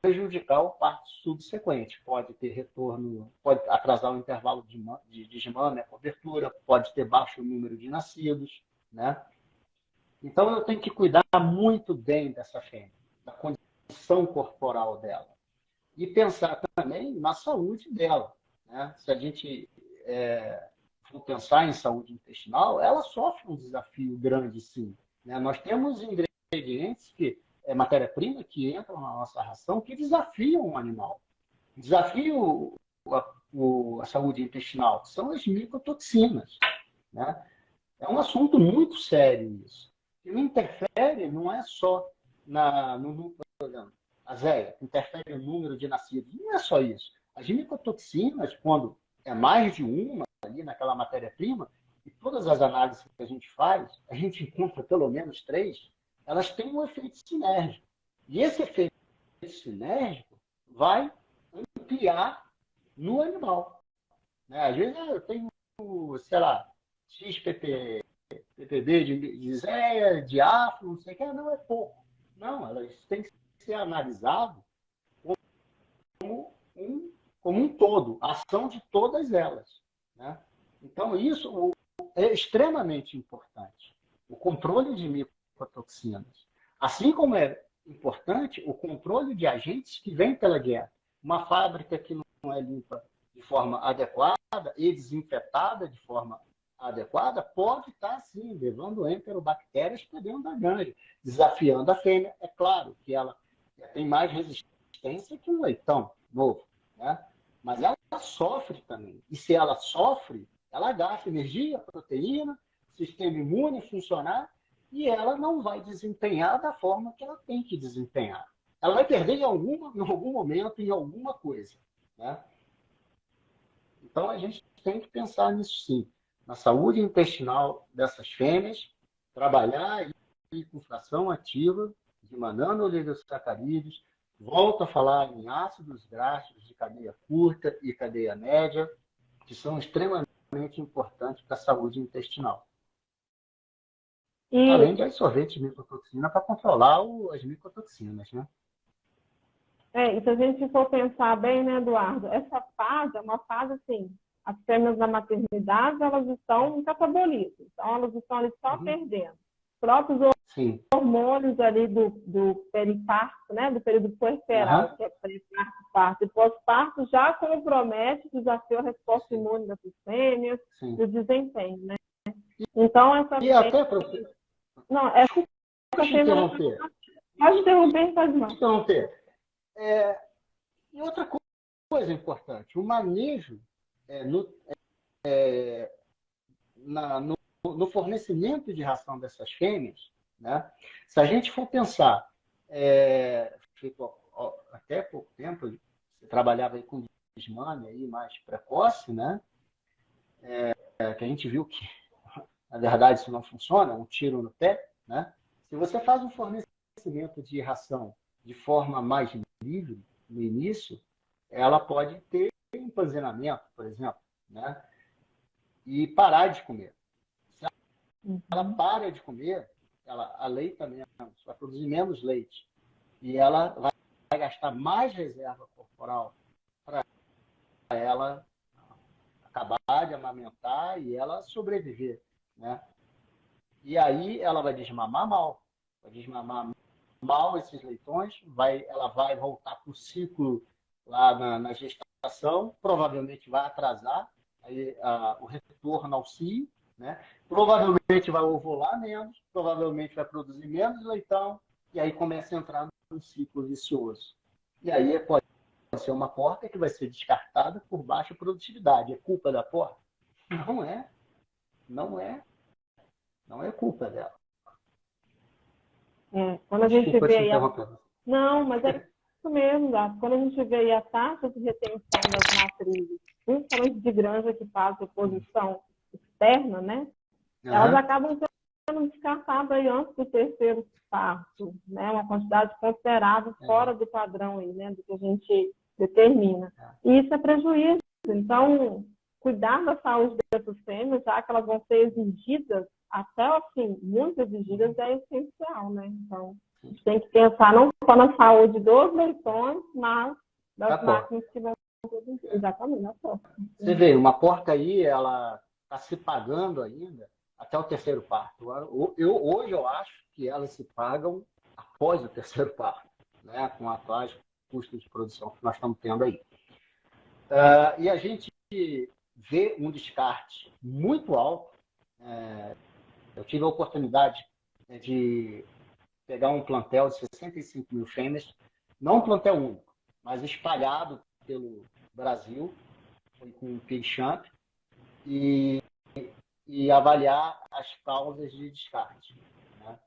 prejudicar o parto subsequente. Pode ter retorno, pode atrasar o intervalo de desmame, a cobertura, pode ter baixo número de nascidos, né? Então, eu tenho que cuidar muito bem dessa fêmea, da condição corporal dela. E pensar também na saúde dela, né? Se a gente for pensar em saúde intestinal, ela sofre um desafio grande, sim, né? Nós temos ingredientes que matéria-prima que entram na nossa ração que desafiam o animal, desafiam a saúde intestinal, que são as micotoxinas, né? É um assunto muito sério isso. E não interfere, não é só no núcleo, a Zéia, interfere no número de nascidos. Não é só isso. As micotoxinas, quando é mais de uma ali naquela matéria-prima, e todas as análises que a gente faz, a gente encontra pelo menos 3, elas têm um efeito sinérgico. E esse efeito sinérgico vai ampliar no animal, né? Às vezes eu tenho, sei lá, XPPD de Zéia, de afro, não sei o que, não é pouco. Não, elas têm que ser analisadas como um todo, a ação de todas elas, né? Então, isso é extremamente importante. O controle de micotoxinas. Assim como é importante o controle de agentes que vêm pela dieta. Uma fábrica que não é limpa de forma adequada e desinfetada de forma adequada pode estar, sim, levando enterobactérias para dentro da granja, desafiando a fêmea. É claro que ela tem mais resistência que um leitão novo, né? Mas ela sofre também. E se ela sofre, ela gasta energia, proteína, sistema imune funcionar, e ela não vai desempenhar da forma que ela tem que desempenhar. Ela vai perder em algum momento, em alguma coisa, né? Então, a gente tem que pensar nisso sim. Na saúde intestinal dessas fêmeas, trabalhar com fração ativa, de mananooligosacarídeos, volto a falar em ácidos graxos de cadeia curta e cadeia média, que são extremamente importantes para a saúde intestinal. Além de absorver de micotoxina para controlar as micotoxinas, né? E se a gente for pensar bem, né, Eduardo, essa fase é uma fase assim, as fêmeas da maternidade, elas estão em catabolismo, então elas estão ali só perdendo. Os próprios hormônios ali do periparto, né, do período puerperal, que é periparto, parto e pós-parto, já compromete o desafio à resposta imune dessas fêmeas e o desentempo, né? Então, essa fêmea... até, professor... Não, essa fêmea... Pode interromper, pode mais. Interromper. E outra coisa importante, o manejo no fornecimento de ração dessas fêmeas, né? Se a gente for pensar, até pouco tempo, você trabalhava aí com desmame aí mais precoce, né? Que a gente viu que, na verdade, isso não funciona, é um tiro no pé, né? Se você faz um fornecimento de ração de forma mais livre no início, ela pode ter empanzinamento, por exemplo, né? E parar de comer. Se ela para de comer, ela aleita menos, vai produzir menos leite. E ela vai gastar mais reserva corporal para ela acabar de amamentar e ela sobreviver, né? E aí ela vai desmamar mal. Vai desmamar mal esses leitões, ela vai voltar para o ciclo lá na gestação, provavelmente vai atrasar aí, o retorno ao cio, né? Provavelmente vai ovular menos, provavelmente vai produzir menos leitão, e aí começa a entrar num ciclo vicioso. E aí pode ser uma porta que vai ser descartada por baixa produtividade. É culpa da porta? Não é. Não é. Não é culpa dela. Quando a gente vê aí Não, mas é isso mesmo, Gato. Quando a gente vê aí a taxa de retenção das matrizes, principalmente de granja que faz reposição externa, né? Elas acabam sendo descartadas aí antes do terceiro parto, né? Uma quantidade considerável fora do padrão aí, né? Do que a gente determina. E isso é prejuízo. Então, cuidar da saúde dessas fêmeas, já que elas vão ser exigidas, até assim, muito exigidas, é essencial, né? Então, a gente tem que pensar não só na saúde dos leitões, mas das máquinas que vão produzir. Exatamente, na porta. Você vê, uma porca aí, ela está se pagando ainda até o terceiro parto. Hoje eu acho que elas se pagam após o terceiro parto, né? Com a atuais custos de produção que nós estamos tendo aí. E a gente vê um descarte muito alto. Eu tive a oportunidade de pegar um plantel de 65 mil fêmeas, não um plantel único, mas espalhado pelo Brasil, foi com o PigChamp, e avaliar as causas de descarte, né?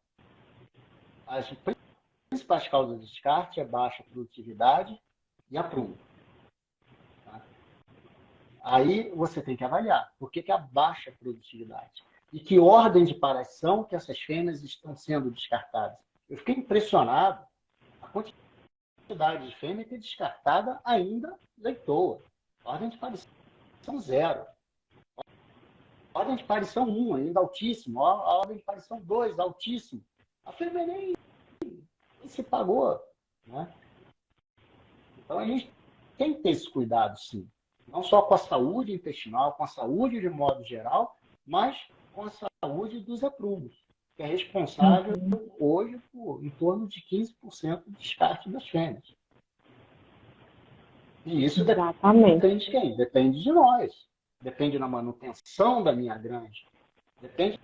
As principais causas de descarte é baixa produtividade e aprumo. Tá? Aí você tem que avaliar por que a baixa produtividade e que ordem de paração que essas fêmeas estão sendo descartadas. Eu fiquei impressionado a quantidade de fêmea que é descartada ainda leitoa. Ordem de parição 0. Ordem de parição 1, ainda altíssimo. A ordem de parição 2, altíssimo. A fêmea nem se pagou, né? Então a gente tem que ter esse cuidado, sim. Não só com a saúde intestinal, com a saúde de modo geral, mas com a saúde dos aprumos, que é responsável hoje por em torno de 15% do descarte das fêmeas. E isso depende de quem? Depende de nós. Depende da manutenção da minha granja. Depende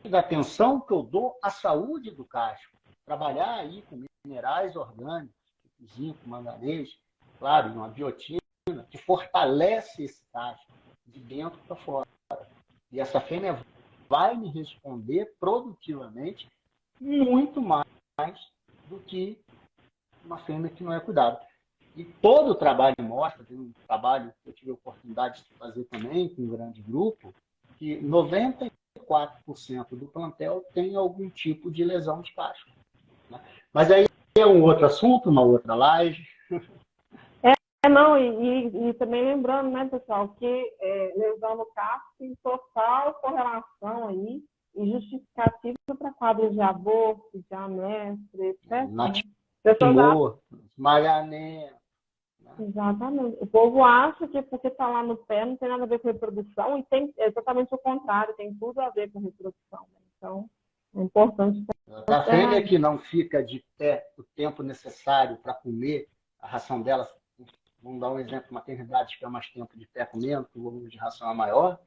da atenção que eu dou à saúde do casco. Trabalhar aí com minerais orgânicos, tipo zinco, manganês, claro, e uma biotina, que fortalece esse casco de dentro para fora. E essa fêmea vai me responder produtivamente muito mais do que uma fêmea que não é cuidada. E todo o trabalho mostra, tem um trabalho que eu tive a oportunidade de fazer também com um grande grupo, que 94% do plantel tem algum tipo de lesão de casco, né? Mas aí é um outro assunto, uma outra live. Não, e também lembrando, né, pessoal, que lesão no casco tem total correlação aí e justificativa para quadros de aborto, de amestre, etc. Natimor, Magané. Exatamente. O povo acha que porque está lá no pé não tem nada a ver com reprodução e tem totalmente o contrário, tem tudo a ver com reprodução, né? Então, é importante. A fêmea que não fica de pé o tempo necessário para comer a ração dela, vamos dar um exemplo, maternidade fica mais tempo de pé comendo, que o volume de ração é maior,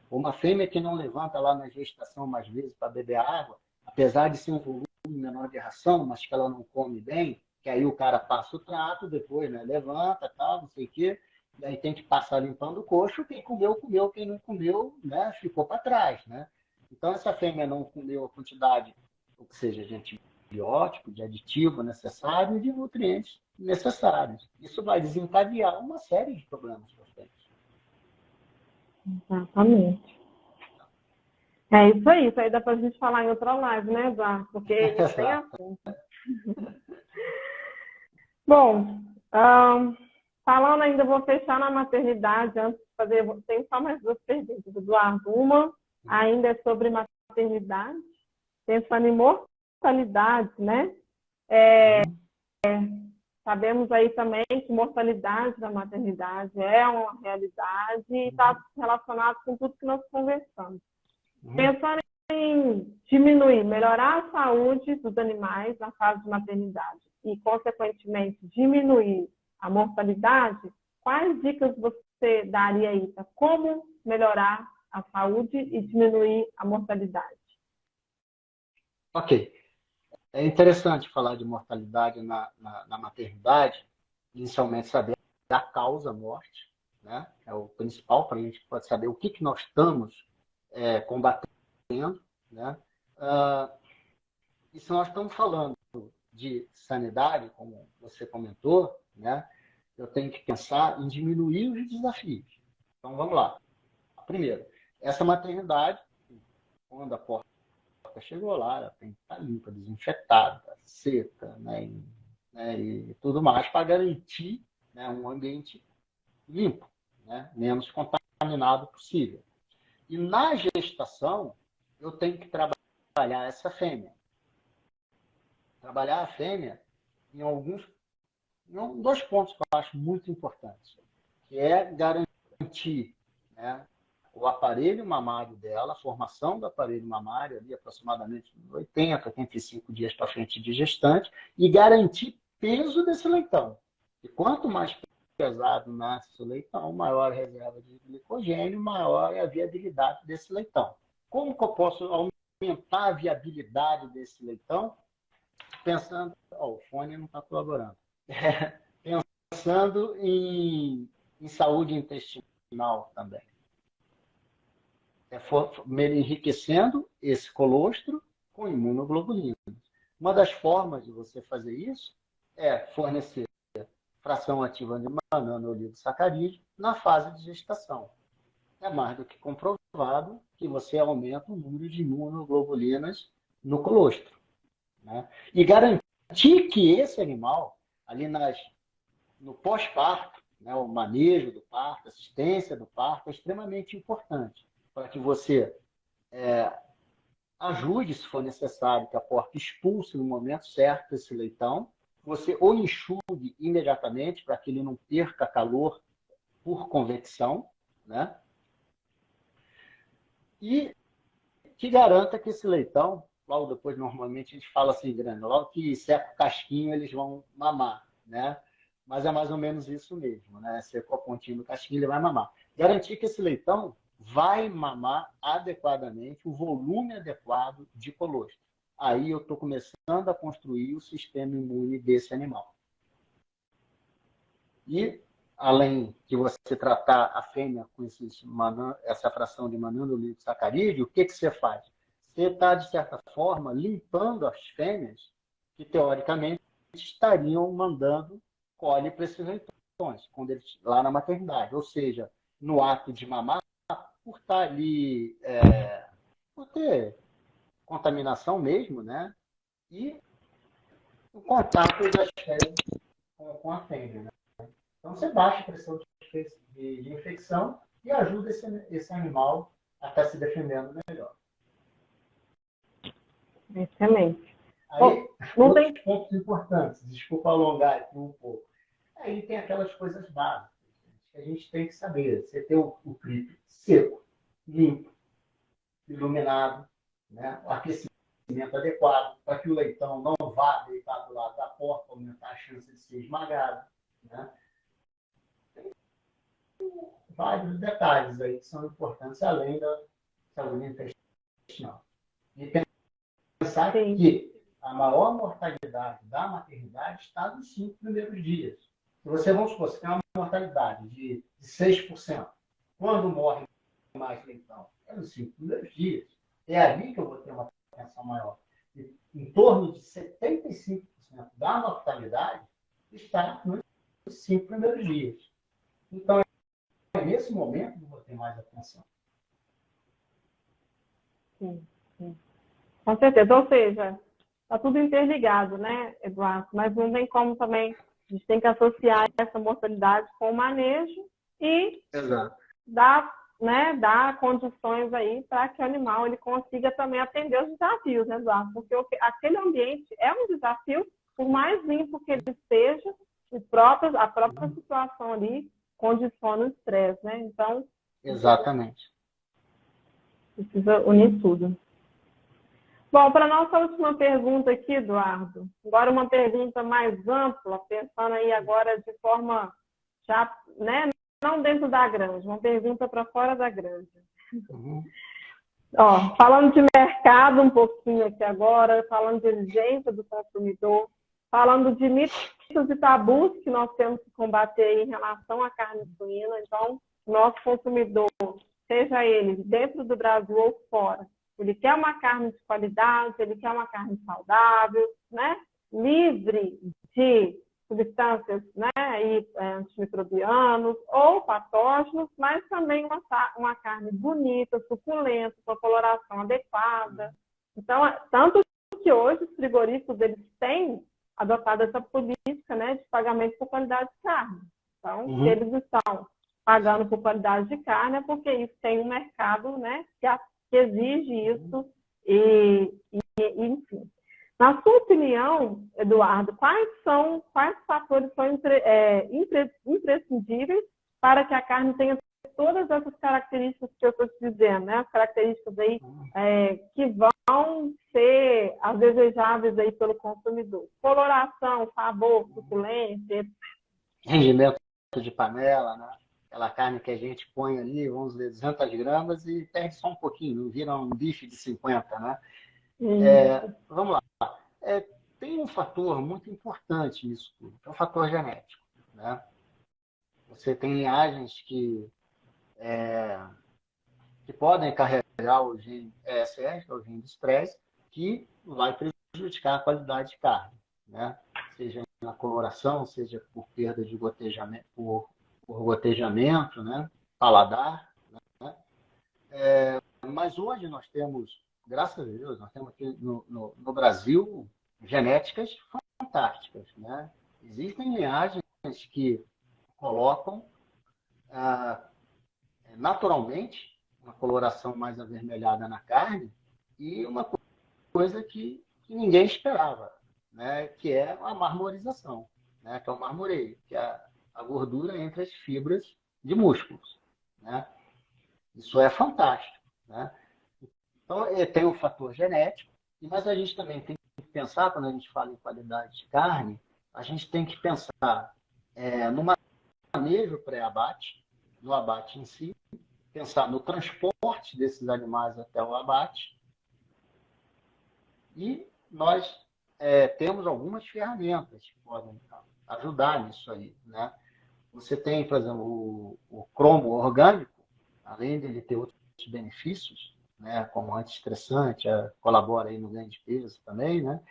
ou uma fêmea que não levanta lá na gestação mais vezes para beber água, apesar de ser um volume menor de ração, mas que ela não come bem, que aí o cara passa o trato depois, né? Levanta, tal, não sei o quê, e aí tem que passar limpando o coxo, quem comeu, comeu, quem não comeu, né? Ficou para trás, né? Então, essa fêmea não comeu a quantidade, ou seja, de antibiótico, de aditivo necessário e de nutrientes necessários. Isso vai desencadear uma série de problemas para frente. Exatamente. É isso aí dá para a gente falar em outra live, né, Eduardo? Porque a gente tem assunto. Bom, falando ainda, vou fechar na maternidade, antes de fazer, tem só mais 2 perguntas, Eduardo. Uma ainda é sobre maternidade, pensando em mortalidade, né? Sabemos aí também que mortalidade da maternidade é uma realidade e está relacionado com tudo que nós conversamos. Pensando em diminuir, melhorar a saúde dos animais na fase de maternidade e, consequentemente, diminuir a mortalidade, quais dicas você daria aí para como melhorar a saúde e diminuir a mortalidade? Ok. É interessante falar de mortalidade na maternidade, inicialmente saber a causa morte, né? É o principal para a gente pode saber o que nós estamos combatendo, né? E se nós estamos falando de sanidade, como você comentou, né? Eu tenho que pensar em diminuir os desafios. Então, vamos lá. Primeiro, essa maternidade, quando a porta chegou lá, ela tem que estar limpa, desinfetada, seca, né? E tudo mais para garantir, né, um ambiente limpo, né? Menos contaminado contaminado possível. E na gestação, eu tenho que trabalhar essa fêmea. Trabalhar a fêmea em dois pontos que eu acho muito importantes, que é garantir, né, o aparelho mamário dela, a formação do aparelho mamário, ali aproximadamente 80, 85 dias para frente de gestante, e garantir peso desse leitão. E quanto mais pesado nasce o leitão, maior a reserva de glicogênio, maior é a viabilidade desse leitão. Como que eu posso aumentar a viabilidade desse leitão? Pensando... o fone não está colaborando. Pensando em saúde intestinal também. Enriquecendo esse colostro com imunoglobulinas. Uma das formas de você fazer isso é fornecer fração ativa de mananooligosacarídeo na fase de gestação. É mais do que comprovado que você aumenta o número de imunoglobulinas no colostro, né? E garantir que esse animal, ali no pós-parto, né, o manejo do parto, assistência do parto, é extremamente importante para que você ajude, se for necessário, que a porta expulse no momento certo esse leitão, você o enxugue imediatamente para que ele não perca calor por convecção, né? E que garanta que esse leitão, logo depois, normalmente, a gente fala assim, grande, logo que seca o casquinho, eles vão mamar, né? Mas é mais ou menos isso mesmo, né? Secou a pontinha do casquinho, ele vai mamar. Garantir que esse leitão vai mamar adequadamente, o volume adequado de colostro. Aí eu estou começando a construir o sistema imune desse animal. E, além de você tratar a fêmea com essa fração de mananooligosacarídeo, o que você faz? Você está, de certa forma, limpando as fêmeas que, teoricamente, estariam mandando cole para esses leitões, quando eles, lá na maternidade. Ou seja, no ato de mamar, por estar ali, por ter contaminação mesmo, né? E o contato das fêmeas com a fêmea, né? Então, você baixa a pressão de infecção e ajuda esse animal a estar se defendendo melhor. Excelente. Aí, outros pontos importantes, desculpa alongar aqui um pouco. Aí tem aquelas coisas básicas que a gente tem que saber. Você ter o cripe seco, limpo, iluminado, né? O aquecimento adequado, para que o leitão não vá deitar do lado da porta, aumentar a chance de ser esmagado, né? Tem vários detalhes aí que são importantes, além da saúde intestinal. E pensar que a maior mortalidade da maternidade está nos 5 primeiros dias. Se você, vamos supor, você tem uma mortalidade de 6%, quando morre mais leitão? É nos 5 primeiros dias. É ali que eu vou ter uma atenção maior. E em torno de 75% da mortalidade está nos 5 primeiros dias. Então, é nesse momento que eu vou ter mais atenção. Sim, sim. Com certeza. Ou seja, está tudo interligado, né, Eduardo? Mas não tem como também, a gente tem que associar essa mortalidade com o manejo e dar condições aí para que o animal ele consiga também atender os desafios, né, Eduardo? Porque aquele ambiente é um desafio, por mais limpo que ele esteja, a própria situação ali condiciona o estresse, né? Então, exatamente. Precisa unir tudo. Bom, para a nossa última pergunta aqui, Eduardo, agora uma pergunta mais ampla, pensando aí agora de forma já, né, não dentro da granja, uma pergunta para fora da granja. Uhum. Ó, falando de mercado um pouquinho aqui agora, falando de exigência do consumidor, falando de mitos e tabus que nós temos que combater aí em relação à carne suína. Então, nosso consumidor, seja ele dentro do Brasil ou fora, ele quer uma carne de qualidade, ele quer uma carne saudável, né? Livre de substâncias, né? Antimicrobianos ou patógenos, mas também uma carne bonita, suculenta, com a coloração adequada. Então, tanto que hoje os frigoríficos eles têm adotado essa política, né, de pagamento por qualidade de carne. Então, se eles estão pagando por qualidade de carne, é porque isso tem um mercado, né, que exige isso, enfim. Na sua opinião, Eduardo, quais fatores são imprescindíveis para que a carne tenha todas essas características que eu estou te dizendo, né? As características aí que vão ser as desejáveis aí pelo consumidor? Coloração, sabor, suculência. Rendimento de panela, né? Aquela carne que a gente põe ali, vamos dizer, 200 gramas e perde só um pouquinho, não vira um bife de 50, né? Vamos lá. Tem um fator muito importante nisso tudo, que é o fator genético, né? Você tem linhagens que podem carregar o gene ESS, que é o gene do estresse, que vai prejudicar a qualidade de carne, né? Seja na coloração, seja por perda de gotejamento, por gotejamento, né? Paladar, né? Mas hoje nós temos, graças a Deus, nós temos aqui no Brasil genéticas fantásticas, né? Existem linhagens que colocam naturalmente uma coloração mais avermelhada na carne e uma coisa que ninguém esperava, né? Que é a marmorização, né? Que é o marmoreio, que é a gordura entre as fibras de músculos, né? Isso é fantástico, né? Então, tem o fator genético, mas a gente também tem que pensar, quando a gente fala em qualidade de carne, a gente tem que pensar no manejo pré-abate, no abate em si, pensar no transporte desses animais até o abate. E nós temos algumas ferramentas que podem ajudar nisso aí, né? Você tem, por exemplo, o cromo orgânico, além dele ter outros benefícios, né, como antiestressante, colabora aí no ganho de peso também, né?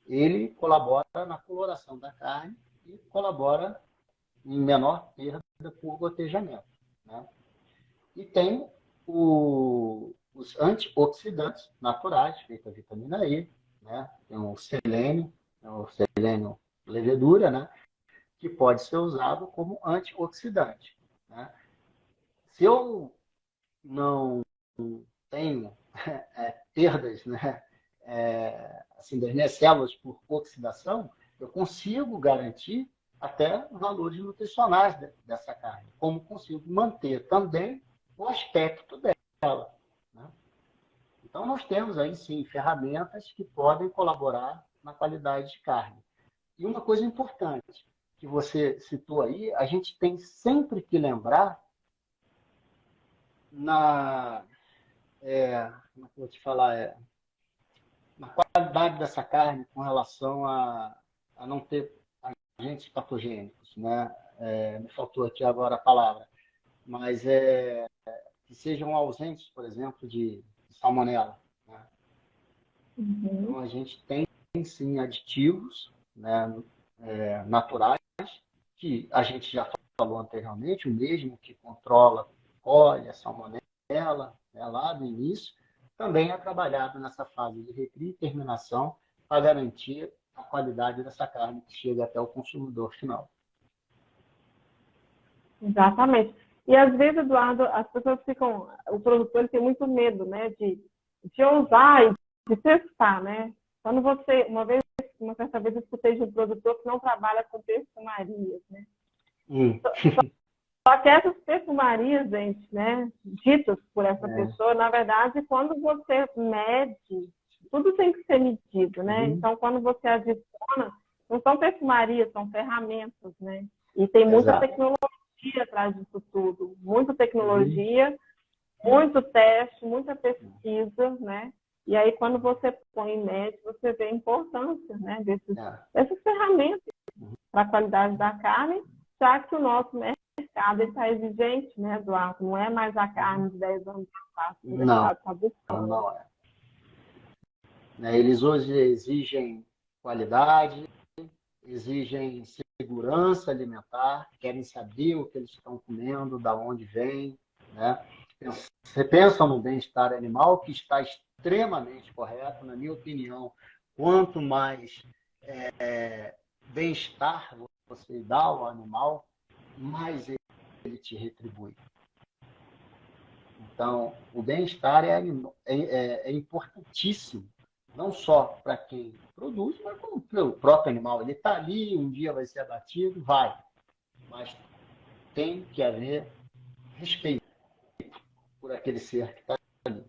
Ele colabora na coloração da carne e colabora em menor perda por gotejamento, né? E tem os antioxidantes naturais, feito a vitamina E, né? Tem o selênio levedura, né? Que pode ser usado como antioxidante, né? Se eu não tenho perdas, né, assim, das minhas células por oxidação, eu consigo garantir até valores nutricionais dessa carne, como consigo manter também o aspecto dela, né? Então, nós temos aí, sim, ferramentas que podem colaborar na qualidade de carne. E uma coisa importante que você citou aí, a gente tem sempre que lembrar como é que eu vou te falar, na qualidade dessa carne com relação a não ter agentes patogênicos, né? Me faltou aqui agora a palavra, mas que sejam ausentes, por exemplo, de salmonela, né? Então, a gente tem, sim, aditivos, né, naturais, que a gente já falou anteriormente, o mesmo que controla a salmonela, né, lá no início, também é trabalhado nessa fase de recria e terminação para garantir a qualidade dessa carne que chega até o consumidor final. Exatamente. E às vezes, Eduardo, as pessoas ficam, o produtor tem muito medo, né, de usar e de testar, né? Quando você, uma certa vez eu escutei de um produtor que não trabalha com perfumarias, né? Só que essas perfumarias, gente, né, ditas por essa pessoa, na verdade, quando você mede, tudo tem que ser medido, né? Então, quando você adiciona, não são perfumarias, são ferramentas, né? E tem muita tecnologia atrás disso tudo, muita tecnologia, muito teste, muita pesquisa, né? E aí, quando você põe em média, você vê a importância, né, dessas ferramentas para a qualidade da carne, já que o nosso mercado está exigente, né, Eduardo? Não é mais a carne de 10 anos passado, o mercado está buscando. Não é. Eles hoje exigem qualidade, exigem segurança alimentar, querem saber o que eles estão comendo, da onde vem, né? Você pensa no bem-estar animal, que está extremamente correto, na minha opinião. Quanto mais bem-estar você dá ao animal, mais ele ele te retribui. Então, o bem-estar é importantíssimo, não só para quem produz, mas como para o próprio animal. Ele está ali, um dia vai ser abatido, vai. Mas tem que haver respeito por aquele ser que está ali.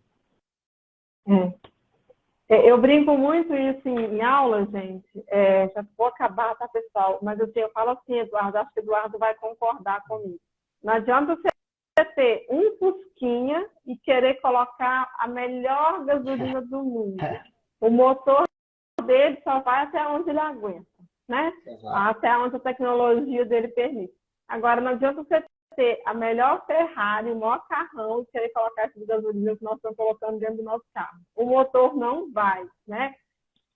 Eu brinco muito isso em aula, gente. Já vou acabar, tá, pessoal? Mas assim, eu falo assim, Eduardo, acho que o Eduardo vai concordar comigo. Não adianta você ter um Fusquinha e querer colocar a melhor gasolina do mundo. O motor dele só vai até onde ele aguenta, né? Exato. Até onde a tecnologia dele permite. Agora, não adianta você ter a melhor Ferrari, o maior carrão e querer colocar essa gasolina que nós estamos colocando dentro do nosso carro. O motor não vai, né?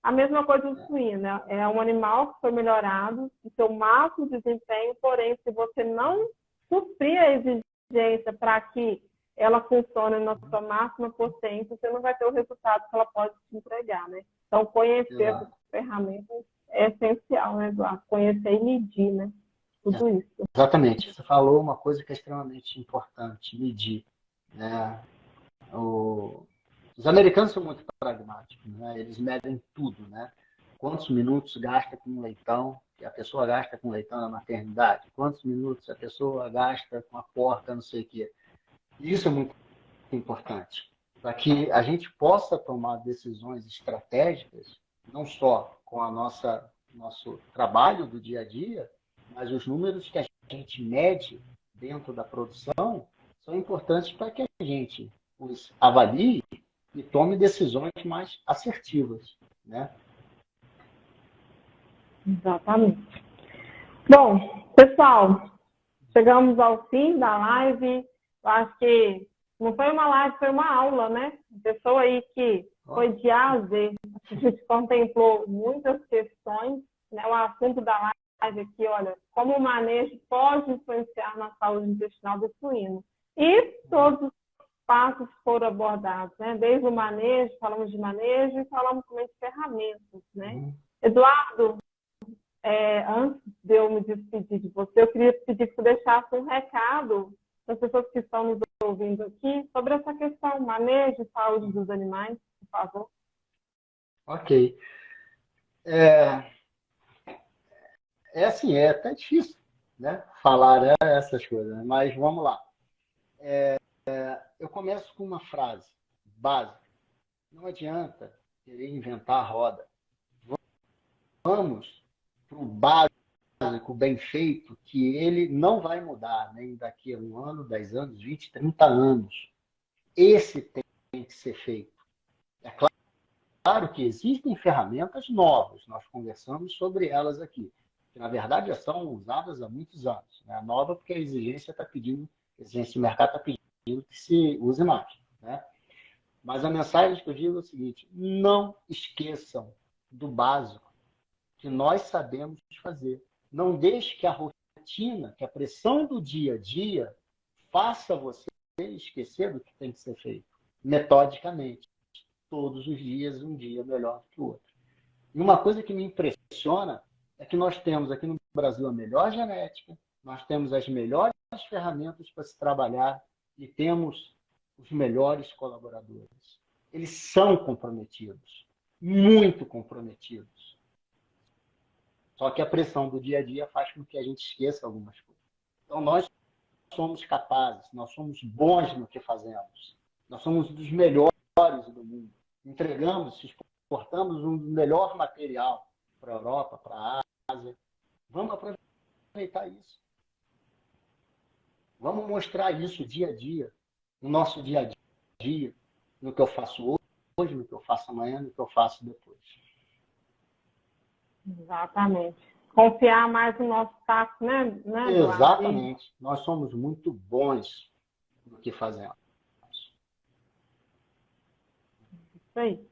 A mesma coisa do suíno, né? É um animal que foi melhorado, o seu máximo desempenho, porém, se você não suprir a exigência para que ela funcione na sua máxima potência, você não vai ter o resultado que ela pode te entregar, né? Então, conhecer essas ferramentas é essencial, né, Eduardo? Conhecer e medir, né? Tudo isso. Exatamente. Você falou uma coisa que é extremamente importante, medir, né? Os americanos são muito pragmáticos, né? Eles medem tudo, né? Quantos minutos gasta com leitão, que a pessoa gasta com leitão na maternidade? Quantos minutos a pessoa gasta com a porca, não sei o quê? Isso é muito importante, para que a gente possa tomar decisões estratégicas, não só com a nosso trabalho do dia a dia, mas os números que a gente mede dentro da produção são importantes para que a gente os avalie e tome decisões mais assertivas, né? Exatamente. Bom, pessoal, chegamos ao fim da live. Eu acho que não foi uma live, foi uma aula, né? Pessoa aí que foi de A a Z. A gente contemplou muitas questões, né? O assunto da live aqui, olha, como o manejo pode influenciar na saúde intestinal do suíno. E todos os passos foram abordados, né? Desde o manejo, falamos de manejo e falamos também de ferramentas, né? Eduardo, antes de eu me despedir de você, eu queria pedir que você deixasse um recado para as pessoas que estão nos ouvindo aqui sobre essa questão, manejo e saúde dos animais, por favor. Ok. Assim, é até difícil, né? Falar essas coisas, mas vamos lá. Eu começo com uma frase básica. Não adianta querer inventar a roda. Vamos para o básico bem feito, que ele não vai mudar nem daqui a 1 ano, 10 anos, 20, 30 anos. Esse tem que ser feito. É claro que existem ferramentas novas, nós conversamos sobre elas aqui, que na verdade já são usadas há muitos anos. Né? Nova porque a exigência está pedindo, a exigência do mercado está pedindo que se use mais. Né? Mas a mensagem que eu digo é o seguinte: não esqueçam do básico que nós sabemos fazer. Não deixe que a rotina, que a pressão do dia a dia faça você esquecer do que tem que ser feito, metodicamente. Todos os dias, um dia melhor do que o outro. E uma coisa que me impressiona é que nós temos aqui no Brasil a melhor genética, nós temos as melhores ferramentas para se trabalhar e temos os melhores colaboradores. Eles são comprometidos, muito comprometidos. Só que a pressão do dia a dia faz com que a gente esqueça algumas coisas. Então, nós somos capazes, nós somos bons no que fazemos. Nós somos dos melhores do mundo. Entregamos, exportamos um melhor material para a Europa, para a Ásia. Vamos aproveitar isso. Vamos mostrar isso dia a dia, no nosso dia a dia, no que eu faço hoje, no que eu faço amanhã, no que eu faço depois. Exatamente. Confiar mais no nosso taco, né, Eduardo? Exatamente. Nós somos muito bons no que fazemos. Isso aí.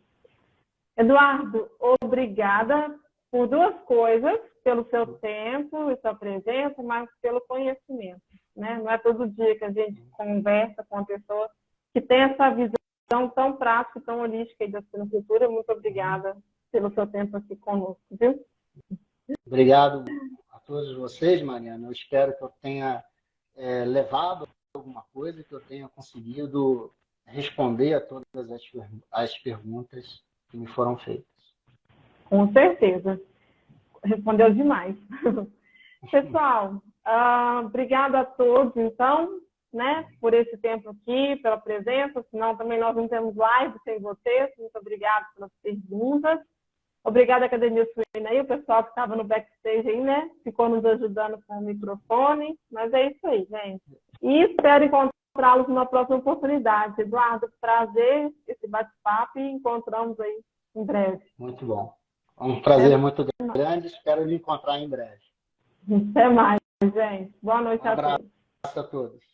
Eduardo, obrigada por 2 coisas, pelo seu tempo e sua presença, mas pelo conhecimento. Né? Não é todo dia que a gente conversa com uma pessoa que tem essa visão tão prática e tão holística da suinocultura. Muito obrigada pelo seu tempo aqui conosco, viu? Obrigado a todos vocês, Mariana. Eu espero que eu tenha levado alguma coisa, que eu tenha conseguido responder a todas as perguntas que me foram feitas. Com certeza. Respondeu demais. Pessoal, obrigada a todos, então, né, por esse tempo aqui, pela presença, senão também nós não temos live sem vocês. Muito obrigada pelas perguntas. Obrigada, Academia Suína aí, o pessoal que estava no backstage aí, né, ficou nos ajudando com o microfone, mas é isso aí, gente. E espero encontrá-los numa próxima oportunidade. Eduardo, prazer esse bate-papo e encontramos aí em breve. Muito bom. Um prazer muito grande, espero lhe encontrar em breve. Até mais, gente. Boa noite a todos. Um abraço a todos.